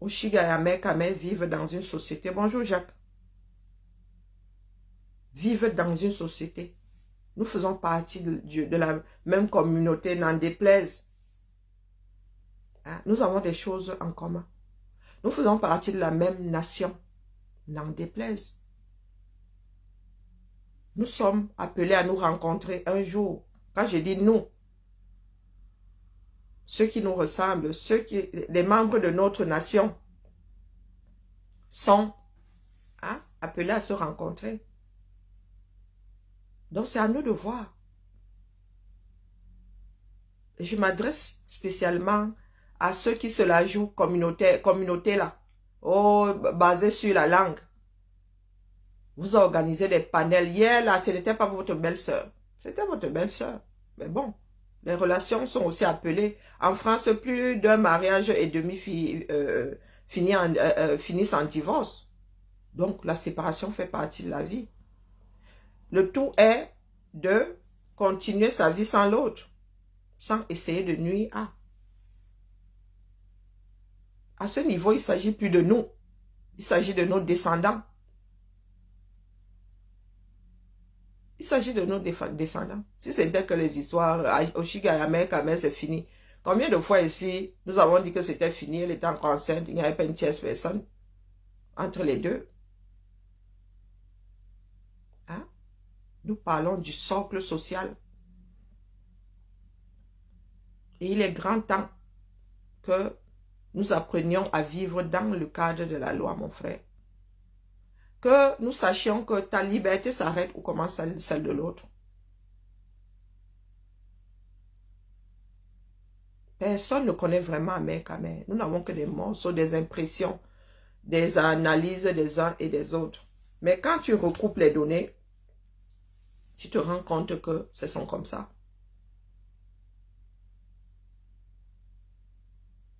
Oshiga et Amer Kamel vivent dans une société. Bonjour Jacques. Vivent dans une société. Nous faisons partie de la même communauté, n'en déplaise. Hein? Nous avons des choses en commun. Nous faisons partie de la même nation, n'en déplaise. Nous sommes appelés à nous rencontrer un jour. Quand je dis nous, ceux qui nous ressemblent, les membres de notre nation sont appelés à se rencontrer. Donc c'est à nous de voir. Et je m'adresse spécialement à ceux qui se la jouent communauté là, basée sur la langue. Vous organisez des panels. Hier, là, ce n'était pas votre belle-sœur. C'était votre belle-sœur. Mais bon, les relations sont aussi appelées. En France, plus d'un mariage et demi finissent en divorce. Donc, la séparation fait partie de la vie. Le tout est de continuer sa vie sans l'autre, sans essayer de nuire à. À ce niveau, il ne s'agit plus de nous. Il s'agit de nos descendants. Il s'agit de nos descendants. Si c'était que les histoires, Oshiga et America, c'est fini. Combien de fois ici, nous avons dit que c'était fini, elle était encore enceinte, il n'y avait pas une tierce personne entre les deux. Hein? Nous parlons du socle social. Et il est grand temps que nous apprenions à vivre dans le cadre de la loi, mon frère. Que nous sachions que ta liberté s'arrête où commence celle de l'autre. Personne ne connaît vraiment Amen. Nous n'avons que des morceaux, des impressions, des analyses des uns et des autres. Mais quand tu recoupes les données, tu te rends compte que ce sont comme ça.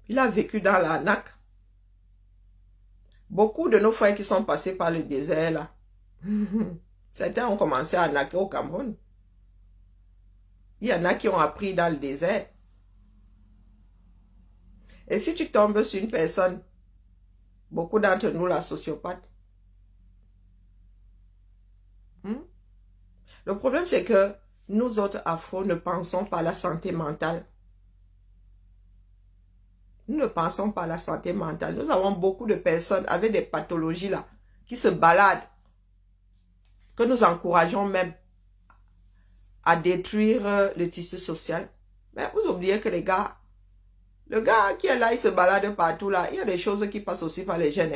Il a vécu dans la NAC. Beaucoup de nos frères qui sont passés par le désert, là, certains ont commencé à naquer au Cameroun. Il y en a qui ont appris dans le désert. Et si tu tombes sur une personne, beaucoup d'entre nous, la sociopathe, le problème c'est que nous autres Afro ne pensons pas à la santé mentale. Nous ne pensons pas à la santé mentale. Nous avons beaucoup de personnes avec des pathologies là, qui se baladent, que nous encourageons même à détruire le tissu social. Mais vous oubliez que le gars qui est là, il se balade partout là, il y a des choses qui passent aussi par les gènes.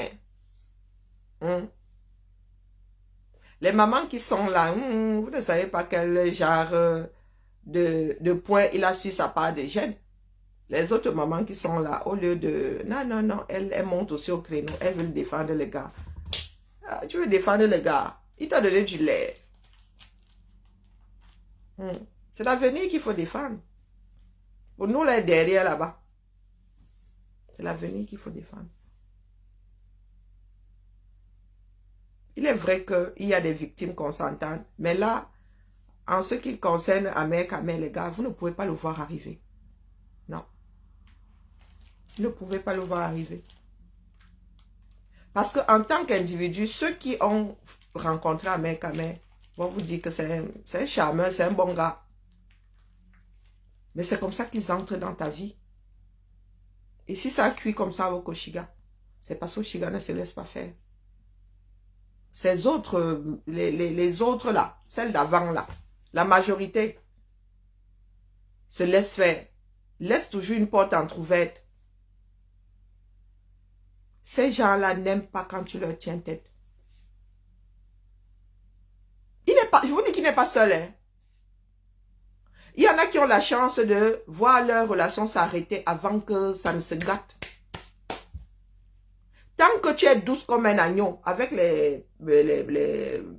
Les mamans qui sont là, vous ne savez pas quel genre de point il a su sa part de gènes. Les autres mamans qui sont là, au lieu de... Non, elles montent aussi au créneau. Elles veulent défendre les gars. Ah, tu veux défendre les gars. Il t'a donné du lait. C'est l'avenir qu'il faut défendre. Pour nous, là, derrière, là-bas. C'est l'avenir qu'il faut défendre. Il est vrai qu'il y a des victimes consentantes. Mais là, en ce qui concerne Amen, les gars, vous ne pouvez pas le voir arriver. Non. Vous ne pouvez pas le voir arriver. Parce qu'en tant qu'individu, ceux qui ont rencontré Amen vont vous dire que c'est un charmeur, c'est un bon gars. Mais c'est comme ça qu'ils entrent dans ta vie. Et si ça cuit comme ça avec Oshiga, c'est parce qu'Oshiga ne se laisse pas faire. Ces autres, les autres là, celles d'avant là, la majorité se laisse faire. Laisse toujours une porte entrouverte. Ces gens-là n'aiment pas quand tu leur tiens tête. Je vous dis qu'il n'est pas seul. Hein. Il y en a qui ont la chance de voir leur relation s'arrêter avant que ça ne se gâte. Tant que tu es douce comme un agneau, avec les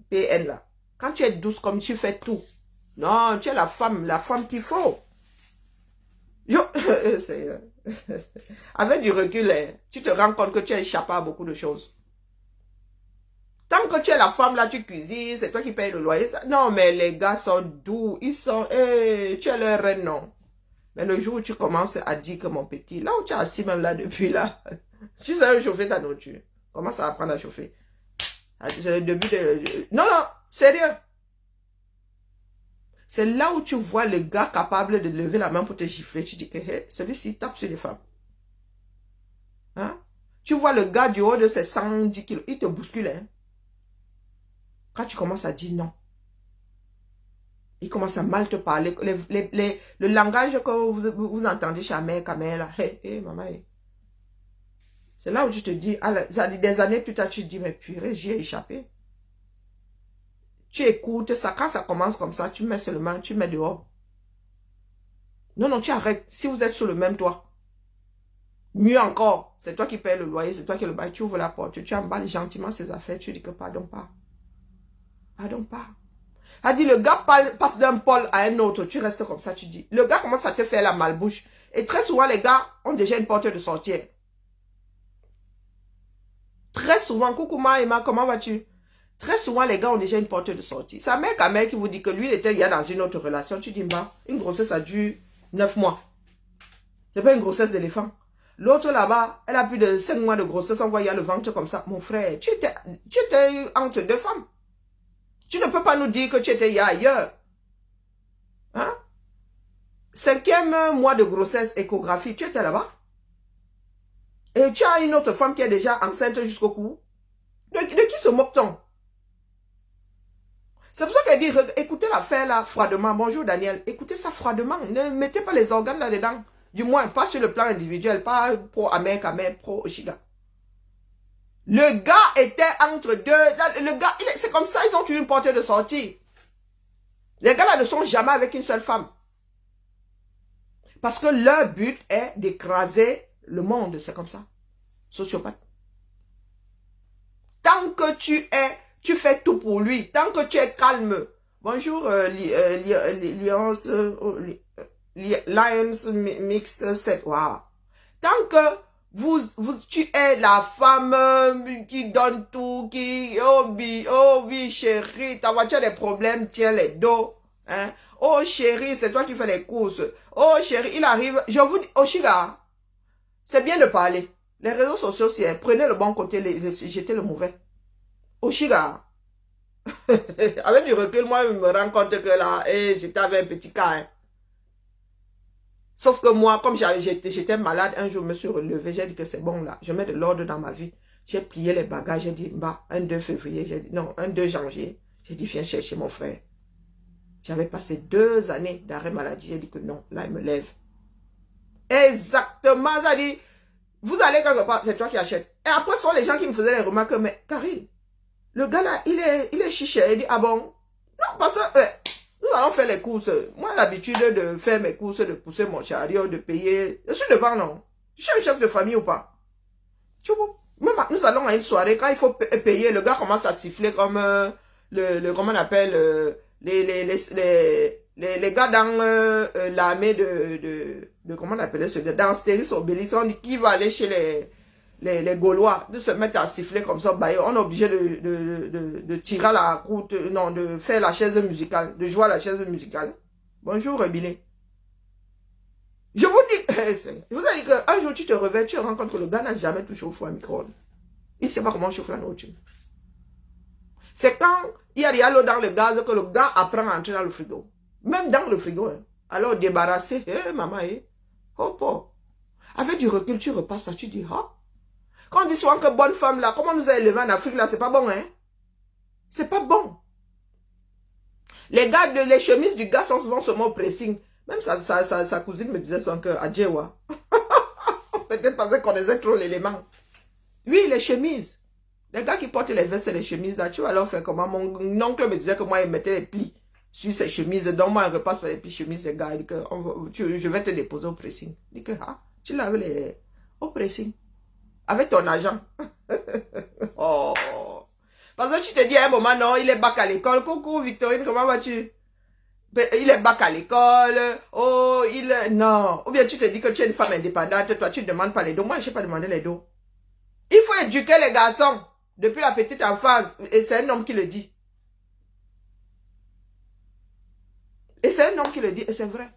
PN là, quand tu es douce comme tu fais tout, non, tu es la femme qu'il faut. Avec du recul, tu te rends compte que tu as échappé à beaucoup de choses. Tant que tu es la femme là, tu cuisines, c'est toi qui payes le loyer. Non, mais les gars sont doux, ils sont, tu es leur reine, non. Mais le jour où tu commences à dire que mon petit, là où tu es assis même là depuis là, tu sais chauffer ta nourriture. Commence à apprendre à chauffer. C'est le début de... Non, sérieux. C'est là où tu vois le gars capable de lever la main pour te gifler. Tu dis que celui-ci tape sur les femmes. Hein? Tu vois le gars du haut de ses 110 kilos, il te bouscule. Hein? Quand tu commences à dire non, il commence à mal te parler. Le langage que vous entendez chez Amen, là, maman. C'est là où tu te dis, des années plus tard, tu te dis, mais purée, j'y ai échappé. Tu écoutes ça, quand ça commence comme ça, tu mets seulement, tu mets dehors. Non, tu arrêtes. Si vous êtes sur le même toit, mieux encore, c'est toi qui payes le loyer, c'est toi qui le bail, tu ouvres la porte, tu emballes gentiment ses affaires, tu dis que pardon pas. Pardon pas. A dit, le gars passe d'un pôle à un autre, tu restes comme ça, tu dis. Le gars commence à te faire la malbouche. Et très souvent, les gars ont déjà une porte de sortie. Très souvent, coucou Emma, comment vas-tu? Très souvent, les gars ont déjà une porte de sortie. Sa mère, quand même, qui vous dit que lui, il était dans une autre relation. Tu dis, bah, une grossesse a dure 9 mois. C'est pas une grossesse d'éléphant. L'autre là-bas, elle a plus de 5 mois de grossesse, on voit, il y a le ventre comme ça. Mon frère, tu étais entre deux femmes. Tu ne peux pas nous dire que tu étais ailleurs. Hein? 5e mois de grossesse, échographie, tu étais là-bas. Et tu as une autre femme qui est déjà enceinte jusqu'au cou. De qui se moque-t-on? C'est pour ça qu'elle dit, écoutez l'affaire là froidement. Bonjour Daniel, écoutez ça froidement. Ne mettez pas les organes là-dedans. Du moins, pas sur le plan individuel, pas pro Amer, pro Oshiga. Le gars était entre deux. Le gars, c'est comme ça, ils ont eu une porte de sortie. Les gars là ne sont jamais avec une seule femme. Parce que leur but est d'écraser le monde, c'est comme ça. Sociopathe. Tant que tu fais tout pour lui, tant que tu es calme. Bonjour, Lions Mix 7. Wow. Tant que tu es la femme qui donne tout, qui, oh oui, chérie, ta voiture a des problèmes, tiens les dos. Hein? Oh chérie, c'est toi qui fais les courses. Oh chérie, il arrive. Je vous dis, Oshiga, c'est bien de parler. Les réseaux sociaux, c'est prenez le bon côté, jetez le mauvais. Oshiga, avec du recul, moi, je me rends compte que là, j'étais avec un petit cas. Hein. Sauf que moi, comme j'étais malade, un jour, je me suis relevé, j'ai dit que c'est bon là, je mets de l'ordre dans ma vie. J'ai plié les bagages, j'ai dit, bah, un 2 février, j'ai dit, non, un 2 janvier, j'ai dit, viens chercher mon frère. J'avais passé 2 années d'arrêt maladie, j'ai dit que non, là, il me lève. Exactement, ça dit, vous allez quelque part, c'est toi qui achètes. Et après, ce sont les gens qui me faisaient les remarques, mais Karine, le gars là, il est chiché, il dit, ah bon? Non, parce que, nous allons faire les courses. Moi, l'habitude de faire mes courses, de pousser mon chariot, de payer. Je suis devant, non? Je suis un chef de famille ou pas? Tu vois? Même nous allons à une soirée, quand il faut payer, le gars commence à siffler comme comment on appelle, les gars dans l'armée de comment on appelle ça, dans Astérix Obélix, on dit qui va aller chez les Gaulois, de se mettre à siffler comme ça, bah, on est obligé de tirer à la route, non, de faire la chaise musicale, de jouer à la chaise musicale. Bonjour, Billy. Je vous dis, vous allez dire qu'un jour tu te réveilles, tu te rends compte que le gars n'a jamais touché au four à micro-ondes. Il ne sait pas comment chauffer la nourriture. C'est quand il y a l'eau dans le gaz que le gars apprend à entrer dans le frigo. Même dans le frigo. Hein. Alors débarrassé, maman, hop, hop. Avec du recul, tu repasses ça, tu dis, ah. Quand on dit souvent que bonne femme là, comment nous a élevés en Afrique là, c'est pas bon, hein? C'est pas bon. Les gars, les chemises du gars sont souvent seulement au pressing. Même sa cousine me disait souvent que Adjewa. Peut-être parce qu'on connaissait trop l'élément. Oui, les chemises. Les gars qui portent les vestes et les chemises là, tu vas leur faire comment? Mon oncle me disait que moi, il mettait les plis sur ses chemises. Donc moi, je repasse par les plis chemises, les gars. Il dit que je vais te déposer au pressing. Il dit que, ah, tu laves les au pressing. Avec ton agent. Oh. Parce que tu te dis à un moment, non, il est bac à l'école. Coucou, Victorine, comment vas-tu? Il est bac à l'école. Oh, non. Ou bien tu te dis que tu es une femme indépendante. Toi, tu ne demandes pas les dos. Moi, je n'ai pas demandé les dos. Il faut éduquer les garçons. Depuis la petite enfance. Et c'est un homme qui le dit. Et c'est un homme qui le dit. Et c'est vrai.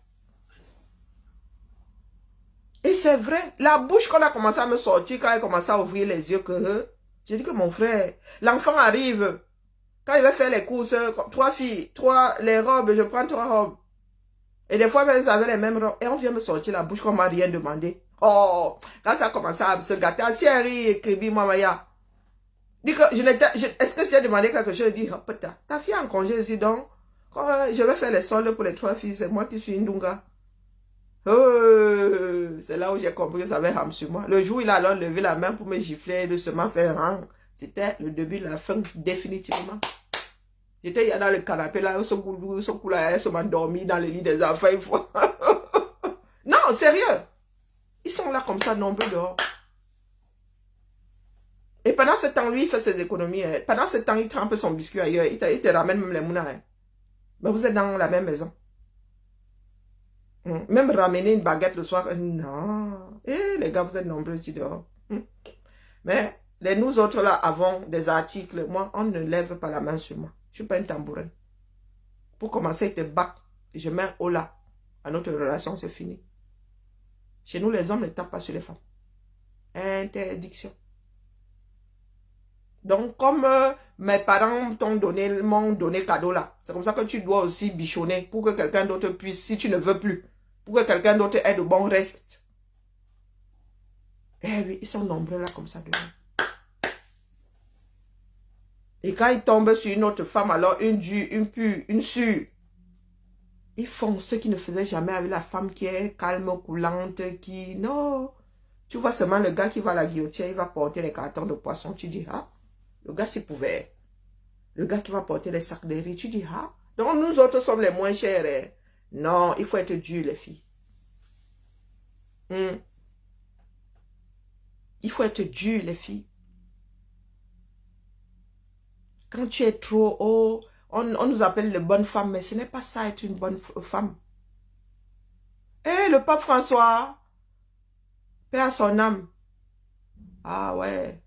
Et c'est vrai, la bouche qu'on a commencé à me sortir, quand elle a commencé à ouvrir les yeux, que j'ai dit que mon frère, l'enfant arrive, quand il va faire les courses, 3 filles, les robes, je prends 3 robes. Et des fois, elles avaient les mêmes robes. Et on vient me sortir la bouche qu'on m'a rien demandé. Oh, quand ça a commencé à se gâter, Sierry et Kribi, Mamaya. Dit que est-ce que je t'ai demandé quelque chose? Je dis, oh, putain, ta fille est en congé ici, donc, quand je vais faire les soldes pour les 3 filles, c'est moi qui suis une Ndunga. Oh, c'est là où j'ai compris que ça avait rame sur moi. Le jour où il a alors levé la main pour me gifler et de se m'en faire rang, c'était le début de la fin, définitivement. J'étais dans le canapé là, ce coup là, elle se m'a dormi dans le lit des enfants une fois. Non, sérieux. Ils sont là comme ça, nombreux dehors. Et pendant ce temps, lui, il fait ses économies. Hein. Pendant ce temps, il trempe son biscuit ailleurs. Il te ramène même les mounas. Hein. Mais vous êtes dans la même maison. Même ramener une baguette le soir. Non. Eh, les gars, vous êtes nombreux ici dehors. Mais nous autres là avons des articles. Moi, on ne lève pas la main sur moi. Je ne suis pas un tambourin. Pour commencer, il te bat. Et je mets au là. À notre relation, c'est fini. Chez nous, les hommes ne tapent pas sur les femmes. Interdiction. Donc, comme mes parents m'ont donné cadeau là, c'est comme ça que tu dois aussi bichonner pour que quelqu'un d'autre puisse, si tu ne veux plus, pour que quelqu'un d'autre ait de bons restes. Eh oui, ils sont nombreux là comme ça dedans. Et quand ils tombent sur une autre femme, alors une dure, une pure, une sûre, ils font ce qu'ils ne faisaient jamais avec la femme qui est calme, coulante, qui... Non. Tu vois seulement le gars qui va à la guillotière, il va porter les cartons de poisson. Tu dis, ah, le gars s'y pouvait. Le gars qui va porter les sacs de riz, tu dis, ah, donc nous autres sommes les moins chers. Hein. Non, il faut être dur, les filles. Il faut être dur, les filles. Quand tu es trop haut, on nous appelle les bonnes femmes, mais ce n'est pas ça être une bonne femme. Eh, le pape François, paix à son âme. Ah ouais.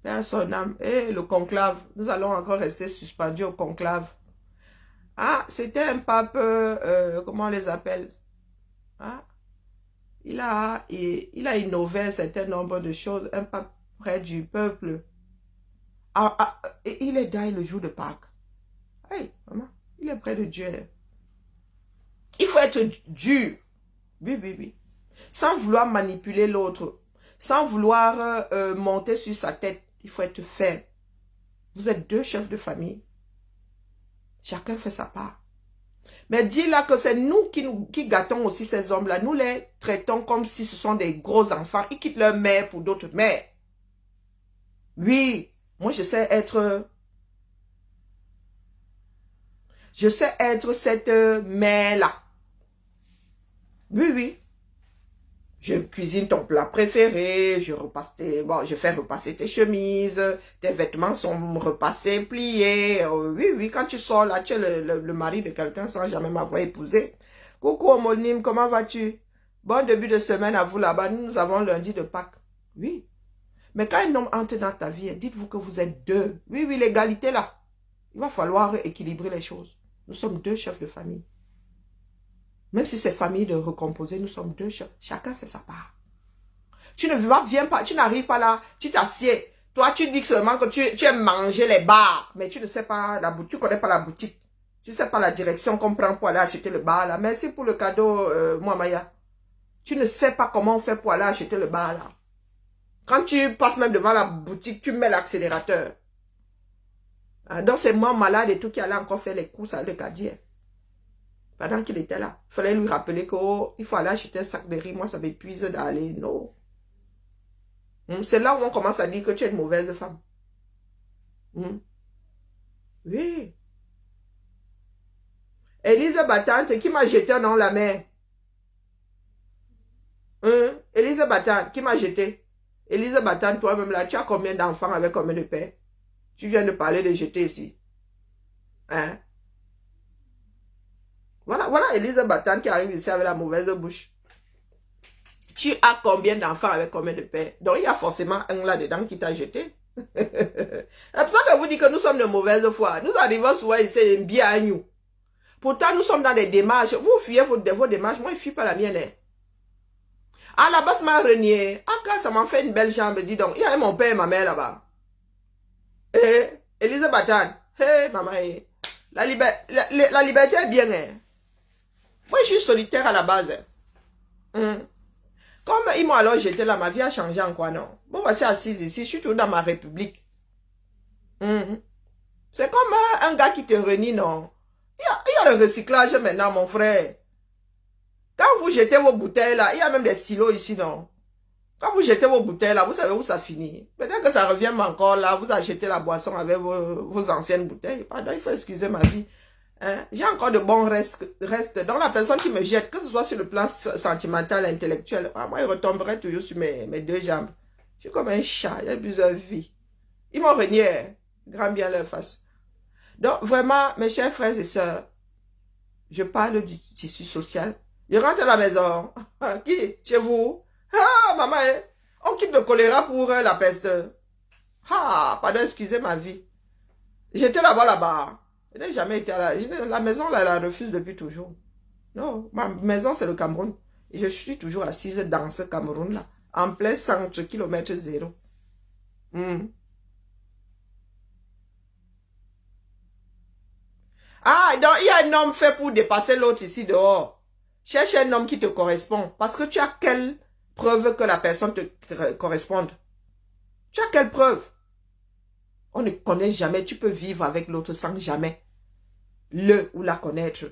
Paix à son âme. Eh, le conclave. Nous allons encore rester suspendus au conclave. Ah, c'était un pape, comment on les appelle? Ah, il a innové un certain nombre de choses. Un pape près du peuple. Il est dans le jour de Pâques. Hey, maman, il est près de Dieu. Il faut être dur. Oui, oui, oui. Sans vouloir manipuler l'autre. Sans vouloir monter sur sa tête. Il faut être ferme. Vous êtes deux chefs de famille. Chacun fait sa part. Mais dis là que c'est nous qui gâtons aussi ces hommes-là. Nous les traitons comme si ce sont des gros enfants. Ils quittent leur mère pour d'autres mères. Oui, moi je sais être... Je sais être cette mère-là. Oui, oui. Je cuisine ton plat préféré, je fais repasser tes chemises, tes vêtements sont repassés, pliés. Oui, oui, quand tu sors là, tu es le mari de quelqu'un sans jamais m'avoir épousé. Coucou homonyme, comment vas-tu? Bon début de semaine à vous là-bas, nous avons lundi de Pâques. Oui. Mais quand un homme entre dans ta vie, dites-vous que vous êtes deux. Oui, oui, l'égalité là. Il va falloir équilibrer les choses. Nous sommes deux chefs de famille. Même si c'est famille de recomposer, nous sommes deux chefs. Chacun fait sa part. Tu ne viens pas, tu n'arrives pas là, tu t'assieds. Toi, tu dis seulement que tu aimes manger les bars, mais tu ne sais pas la boutique, tu ne connais pas la boutique. Tu ne sais pas la direction qu'on prend pour aller acheter le bar là. Merci pour le cadeau, moi Maya. Tu ne sais pas comment on fait pour aller acheter le bar là. Quand tu passes même devant la boutique, tu mets l'accélérateur. Donc c'est moi malade et tout qui allait encore faire les courses avec le caddie. Pendant qu'il était là, il fallait lui rappeler qu'il faut aller acheter un sac de riz. Moi, ça m'épuise d'aller. Non. C'est là où on commence à dire que tu es une mauvaise femme. Oui. Élise Battante, qui m'a jeté dans la mer. Élise Battante, qui m'a jeté. Élise Battante, toi-même là, tu as combien d'enfants avec combien de pères? Tu viens de parler de jeter ici. Hein? Voilà Élise Battante qui arrive ici avec la mauvaise bouche. Tu as combien d'enfants avec combien de pères? Donc il y a forcément un là-dedans qui t'a jeté. C'est pour ça que vous dites que nous sommes de mauvaise foi. Nous arrivons souvent ici bien à nous. Pourtant nous sommes dans des démarches. Vous fuyez vos démarches, moi je ne fuis pas la mienne. Ah là-bas ça m'a renié. Ah quand ça m'a fait une belle jambe, dis donc. Il y a mon père et ma mère là-bas. Élise Battante. Hé maman. La liberté est bien. Moi, je suis solitaire à la base. Comme ils m'ont alors jeté là, ma vie a changé en quoi, non? Bon, voici assise ici, je suis toujours dans ma république. C'est comme un gars qui te renie, non? Il y a le recyclage maintenant, mon frère. Quand vous jetez vos bouteilles là, il y a même des silos ici, non? Quand vous jetez vos bouteilles là, vous savez où ça finit. Peut-être que ça revient encore là, vous achetez la boisson avec vos anciennes bouteilles. Pardon, il faut excuser ma vie. Hein? J'ai encore de bons restes. Donc la personne qui me jette, que ce soit sur le plan sentimental, intellectuel, moi, il retomberait toujours sur mes deux jambes. Je suis comme un chat, il y a plusieurs vies. Ils m'ont renié, hein. Grand bien leur face. Donc vraiment, mes chers frères et sœurs, je parle du tissu social. Je rentre à la maison. Qui? Chez vous? Ah, maman, hein? On quitte le choléra pour la peste. Ah, pardon, excusez ma vie. J'étais là-bas. Je n'ai jamais été à la maison, là, elle refuse depuis toujours. Non, ma maison, c'est le Cameroun. Et je suis toujours assise dans ce Cameroun-là, en plein centre, kilomètre zéro. Ah, donc il y a un homme fait pour dépasser l'autre ici dehors. Cherche un homme qui te correspond. Parce que tu as quelle preuve que la personne te corresponde? Tu as quelle preuve? On ne connaît jamais. Tu peux vivre avec l'autre sans jamais le ou la connaître.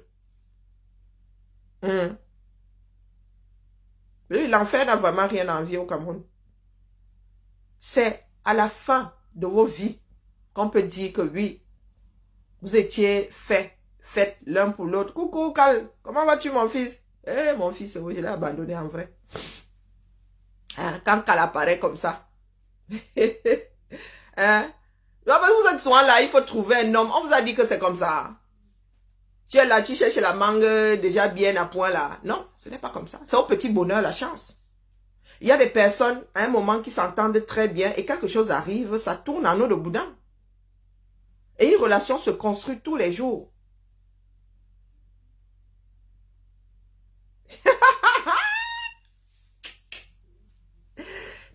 L'enfer n'a vraiment rien à envier au Cameroun. C'est à la fin de vos vies qu'on peut dire que oui, vous étiez faites l'un pour l'autre. Coucou, Cal, comment vas-tu mon fils? Eh, mon fils, oui, je l'ai abandonné en vrai. Hein, quand Cal apparaît comme ça. Hein? Vous êtes souvent là, il faut trouver un homme. On vous a dit que c'est comme ça. Tu es là, tu cherches la mangue déjà bien à point là. Non, ce n'est pas comme ça. C'est au petit bonheur la chance. Il y a des personnes à un moment qui s'entendent très bien et quelque chose arrive, ça tourne en eau de boudin. Et une relation se construit tous les jours.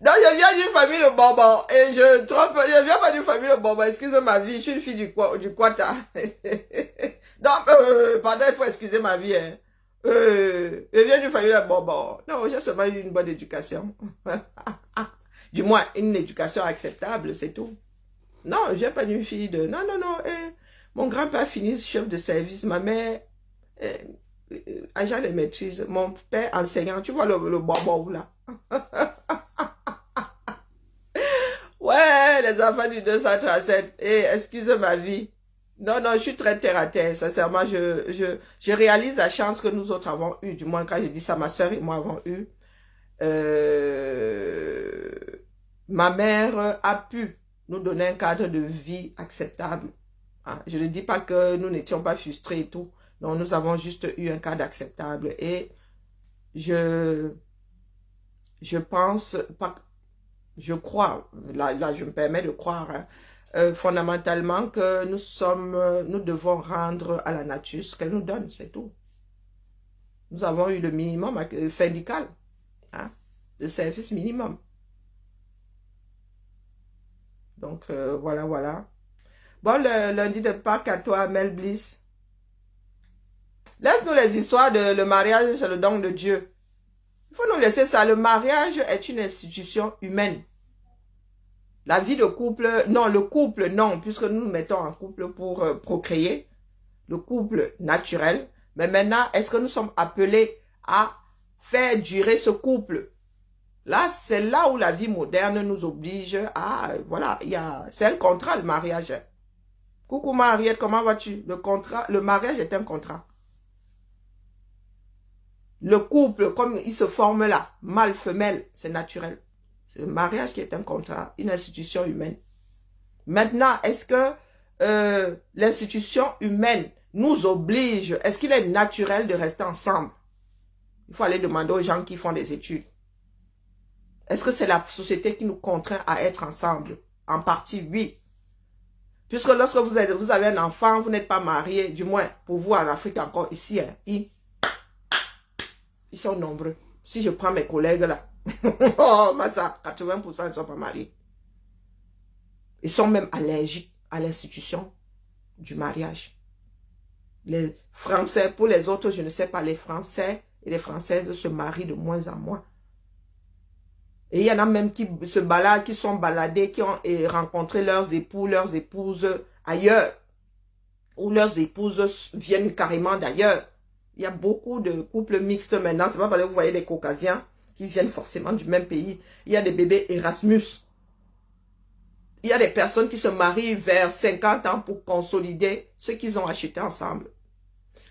Donc, je viens d'une famille de bonbons. Et je viens pas d'une famille de bonbons. Excusez ma vie, je suis une fille du Quata. Donc, pardon, il faut excuser ma vie. Hein. Je viens d'une famille de bonbons. Non, j'ai seulement eu une bonne éducation. Du moins, une éducation acceptable, c'est tout. Non, je viens pas d'une fille de... Non, non, non. Mon grand-père finit chef de service. Ma mère, agent de maîtrise. Mon père, enseignant. Tu vois le bonbon là. Ouais, les enfants du 237. Excuse ma vie. Non, non, je suis très terre à terre. Sincèrement, je réalise la chance que nous autres avons eue. Du moins, quand je dis ça, ma soeur et moi avons eu. Ma mère a pu nous donner un cadre de vie acceptable. Hein? Je ne dis pas que nous n'étions pas frustrés et tout. Non, nous avons juste eu un cadre acceptable. Et je pense pas... Je crois, là je me permets de croire, hein, fondamentalement que nous devons rendre à la nature ce qu'elle nous donne, c'est tout. Nous avons eu le minimum syndical, hein, le service minimum. Donc voilà, voilà. Bon, le lundi de Pâques à toi, Mel Bliss. Laisse-nous les histoires de le mariage, c'est le don de Dieu. Il faut nous laisser ça. Le mariage est une institution humaine. La vie de couple, non, le couple, non, puisque nous nous mettons en couple pour procréer. Le couple naturel. Mais maintenant, est-ce que nous sommes appelés à faire durer ce couple? Là, c'est là où la vie moderne nous oblige à... Voilà, c'est un contrat, le mariage. Coucou Mariette, comment vas-tu? Le mariage est un contrat. Le couple, comme il se forme là, mâle, femelle, c'est naturel. C'est le mariage qui est un contrat, une institution humaine. Maintenant, est-ce que l'institution humaine nous oblige, est-ce qu'il est naturel de rester ensemble? Il faut aller demander aux gens qui font des études. Est-ce que c'est la société qui nous contraint à être ensemble? En partie, oui. Puisque lorsque vous avez un enfant, vous n'êtes pas marié, du moins pour vous en Afrique encore ici, hein, ils sont nombreux. Si je prends mes collègues là, oh, Massa, 80% ne sont pas mariés. Ils sont même allergiques à l'institution du mariage. Les Français, pour les autres, je ne sais pas, les Français et les Françaises se marient de moins en moins. Et il y en a même qui se baladent, qui sont baladés, qui ont rencontré leurs époux, leurs épouses ailleurs. Ou leurs épouses viennent carrément d'ailleurs. Il y a beaucoup de couples mixtes maintenant. C'est pas parce que vous voyez des Caucasiens qui viennent forcément du même pays. Il y a des bébés Erasmus. Il y a des personnes qui se marient vers 50 ans pour consolider ce qu'ils ont acheté ensemble.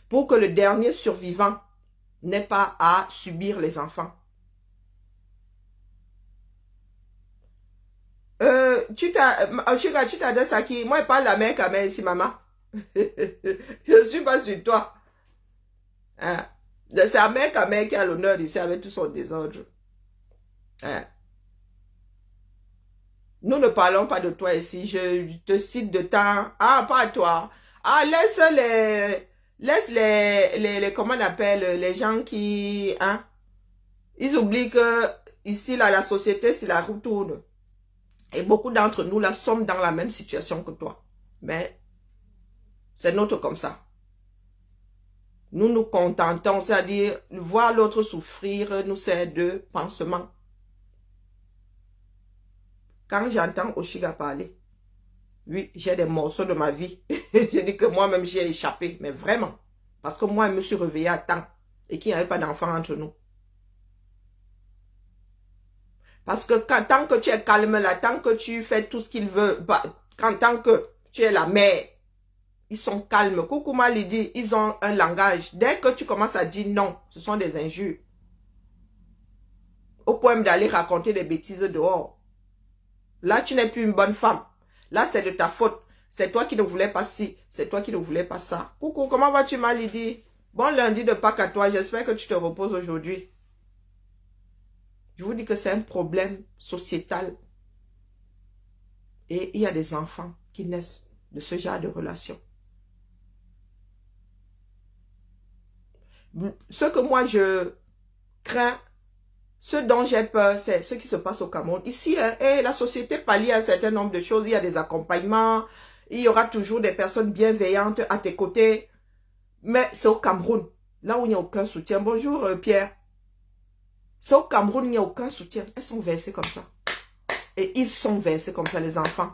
pour que le dernier survivant n'ait pas à subir les enfants. Tu t'adresses à qui? Moi, je parle la mère Kamel ici, maman. Je ne suis pas sur toi. Hein? C'est la mère Kamel qui a l'honneur ici avec tout son désordre. Hein? Nous ne parlons pas de toi ici. Je te cite de temps. Ah, pas toi. Ah, laisse comment on appelle, les gens qui, hein? Ils oublient que ici, là, la société, c'est la roue tourne. Et beaucoup d'entre nous, là, sommes dans la même situation que toi. Mais c'est notre comme ça. Nous nous contentons, c'est-à-dire, voir l'autre souffrir nous sert de pansement. Quand j'entends Oshiga parler, oui, j'ai des morceaux de ma vie. Je dis que moi-même, j'ai échappé, mais vraiment. Parce que moi, je me suis réveillée à temps et qu'il n'y avait pas d'enfant entre nous. Parce que tant que tu es calme là, tant que tu fais tout ce qu'il veut, tant que tu es la mère, ils sont calmes. Koukouma lui dit, ils ont un langage. Dès que tu commences à dire non, ce sont des injures. Au point d'aller raconter des bêtises dehors. Là, tu n'es plus une bonne femme. Là, c'est de ta faute. C'est toi qui ne voulais pas ci. C'est toi qui ne voulais pas ça. Coucou, comment vas-tu, Malidi? Bon lundi de Pâques à toi. J'espère que tu te reposes aujourd'hui. Je vous dis que c'est un problème sociétal. Et il y a des enfants qui naissent de ce genre de relation. Ce que moi je crains, ce dont j'ai peur, c'est ce qui se passe au Cameroun. Ici, la société pallie un certain nombre de choses. Il y a des accompagnements. Il y aura toujours des personnes bienveillantes à tes côtés. Mais c'est au Cameroun, là où il n'y a aucun soutien. Bonjour Pierre. C'est au Cameroun, il n'y a aucun soutien. Elles sont versées comme ça. Et ils sont versés comme ça, les enfants,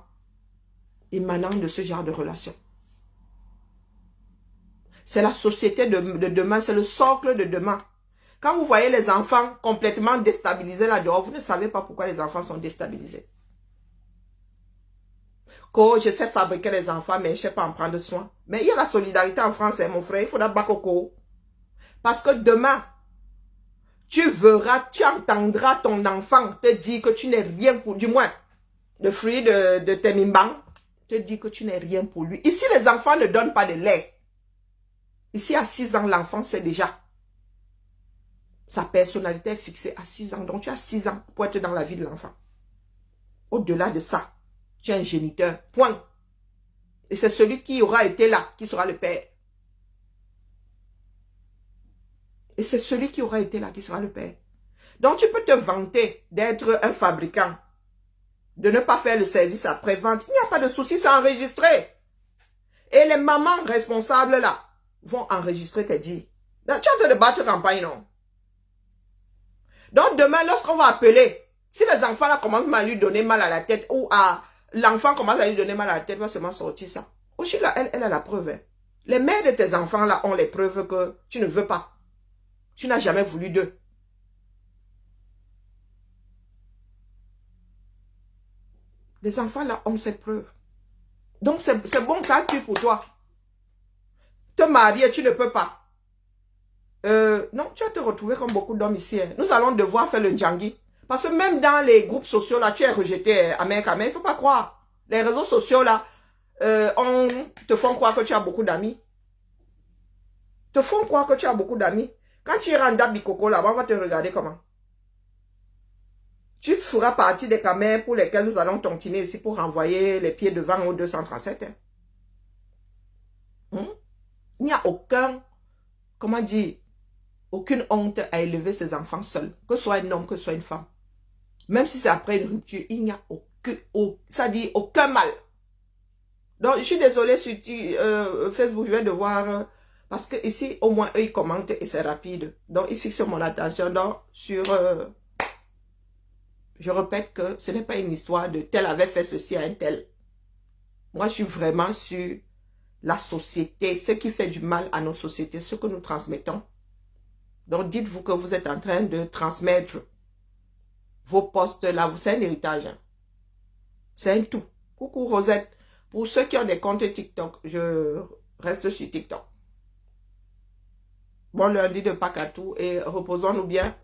émanant de ce genre de relation. C'est la société de demain, c'est le socle de demain. Quand vous voyez les enfants complètement déstabilisés là-dehors, vous ne savez pas pourquoi les enfants sont déstabilisés. Je sais fabriquer les enfants, mais je ne sais pas en prendre soin. Mais il y a la solidarité en France, mon frère, il faudra battre Coco. Parce que demain, tu verras, tu entendras ton enfant te dire que tu n'es rien pour, du moins, le fruit de tes mimbans, te dit que tu n'es rien pour lui. Ici, les enfants ne donnent pas de lait. Ici, à 6 ans, l'enfant sait déjà. Sa personnalité est fixée à 6 ans. Donc, tu as 6 ans pour être dans la vie de l'enfant. Au-delà de ça, tu es un géniteur. Point. Et c'est celui qui aura été là, qui sera le père. Et c'est celui qui aura été là, qui sera le père. Donc, tu peux te vanter d'être un fabricant, de ne pas faire le service après-vente. Il n'y a pas de souci, c'est enregistré. Et les mamans responsables là vont enregistrer tes dires. Donc, tu es en train de battre campagne, non? Donc, demain, lorsqu'on va appeler, si les enfants là commencent à lui donner mal à la tête ou à l'enfant commence à lui donner mal à la tête, va seulement sortir ça. Oshiga, elle a la preuve. Hein. Les mères de tes enfants là ont les preuves que tu ne veux pas. Tu n'as jamais voulu d'eux. Les enfants là ont cette preuve. Donc c'est bon, ça tue pour toi. Te marier, tu ne peux pas. Non, tu vas te retrouver comme beaucoup d'hommes ici. Hein. Nous allons devoir faire le djangui. Parce que même dans les groupes sociaux là, tu es rejeté à main. Il ne faut pas croire. Les réseaux sociaux là, on te font croire que tu as beaucoup d'amis. Te font croire que tu as beaucoup d'amis. Quand tu iras en Dabikoko là, on va te regarder comment. Tu feras partie des caméras pour lesquelles nous allons tontiner ici pour renvoyer les pieds devant au 237. Hein. Il n'y a aucun, comment dire, aucune honte à élever ses enfants seuls. Que ce soit un homme, que ce soit une femme. Même si c'est après une rupture, il n'y a ça dit aucun mal. Donc, je suis désolée sur Facebook, je viens de voir, parce que ici, au moins, eux, ils commentent et c'est rapide. Donc, ils fixent mon attention sur... je répète que ce n'est pas une histoire de tel avait fait ceci à un tel. Moi, je suis vraiment sur la société, ce qui fait du mal à nos sociétés, ce que nous transmettons. Donc, dites-vous que vous êtes en train de transmettre vos postes là. C'est un héritage. Hein. C'est un tout. Coucou Rosette. Pour ceux qui ont des comptes TikTok, je reste sur TikTok. Bon lundi de Pâques à tous et reposons-nous bien.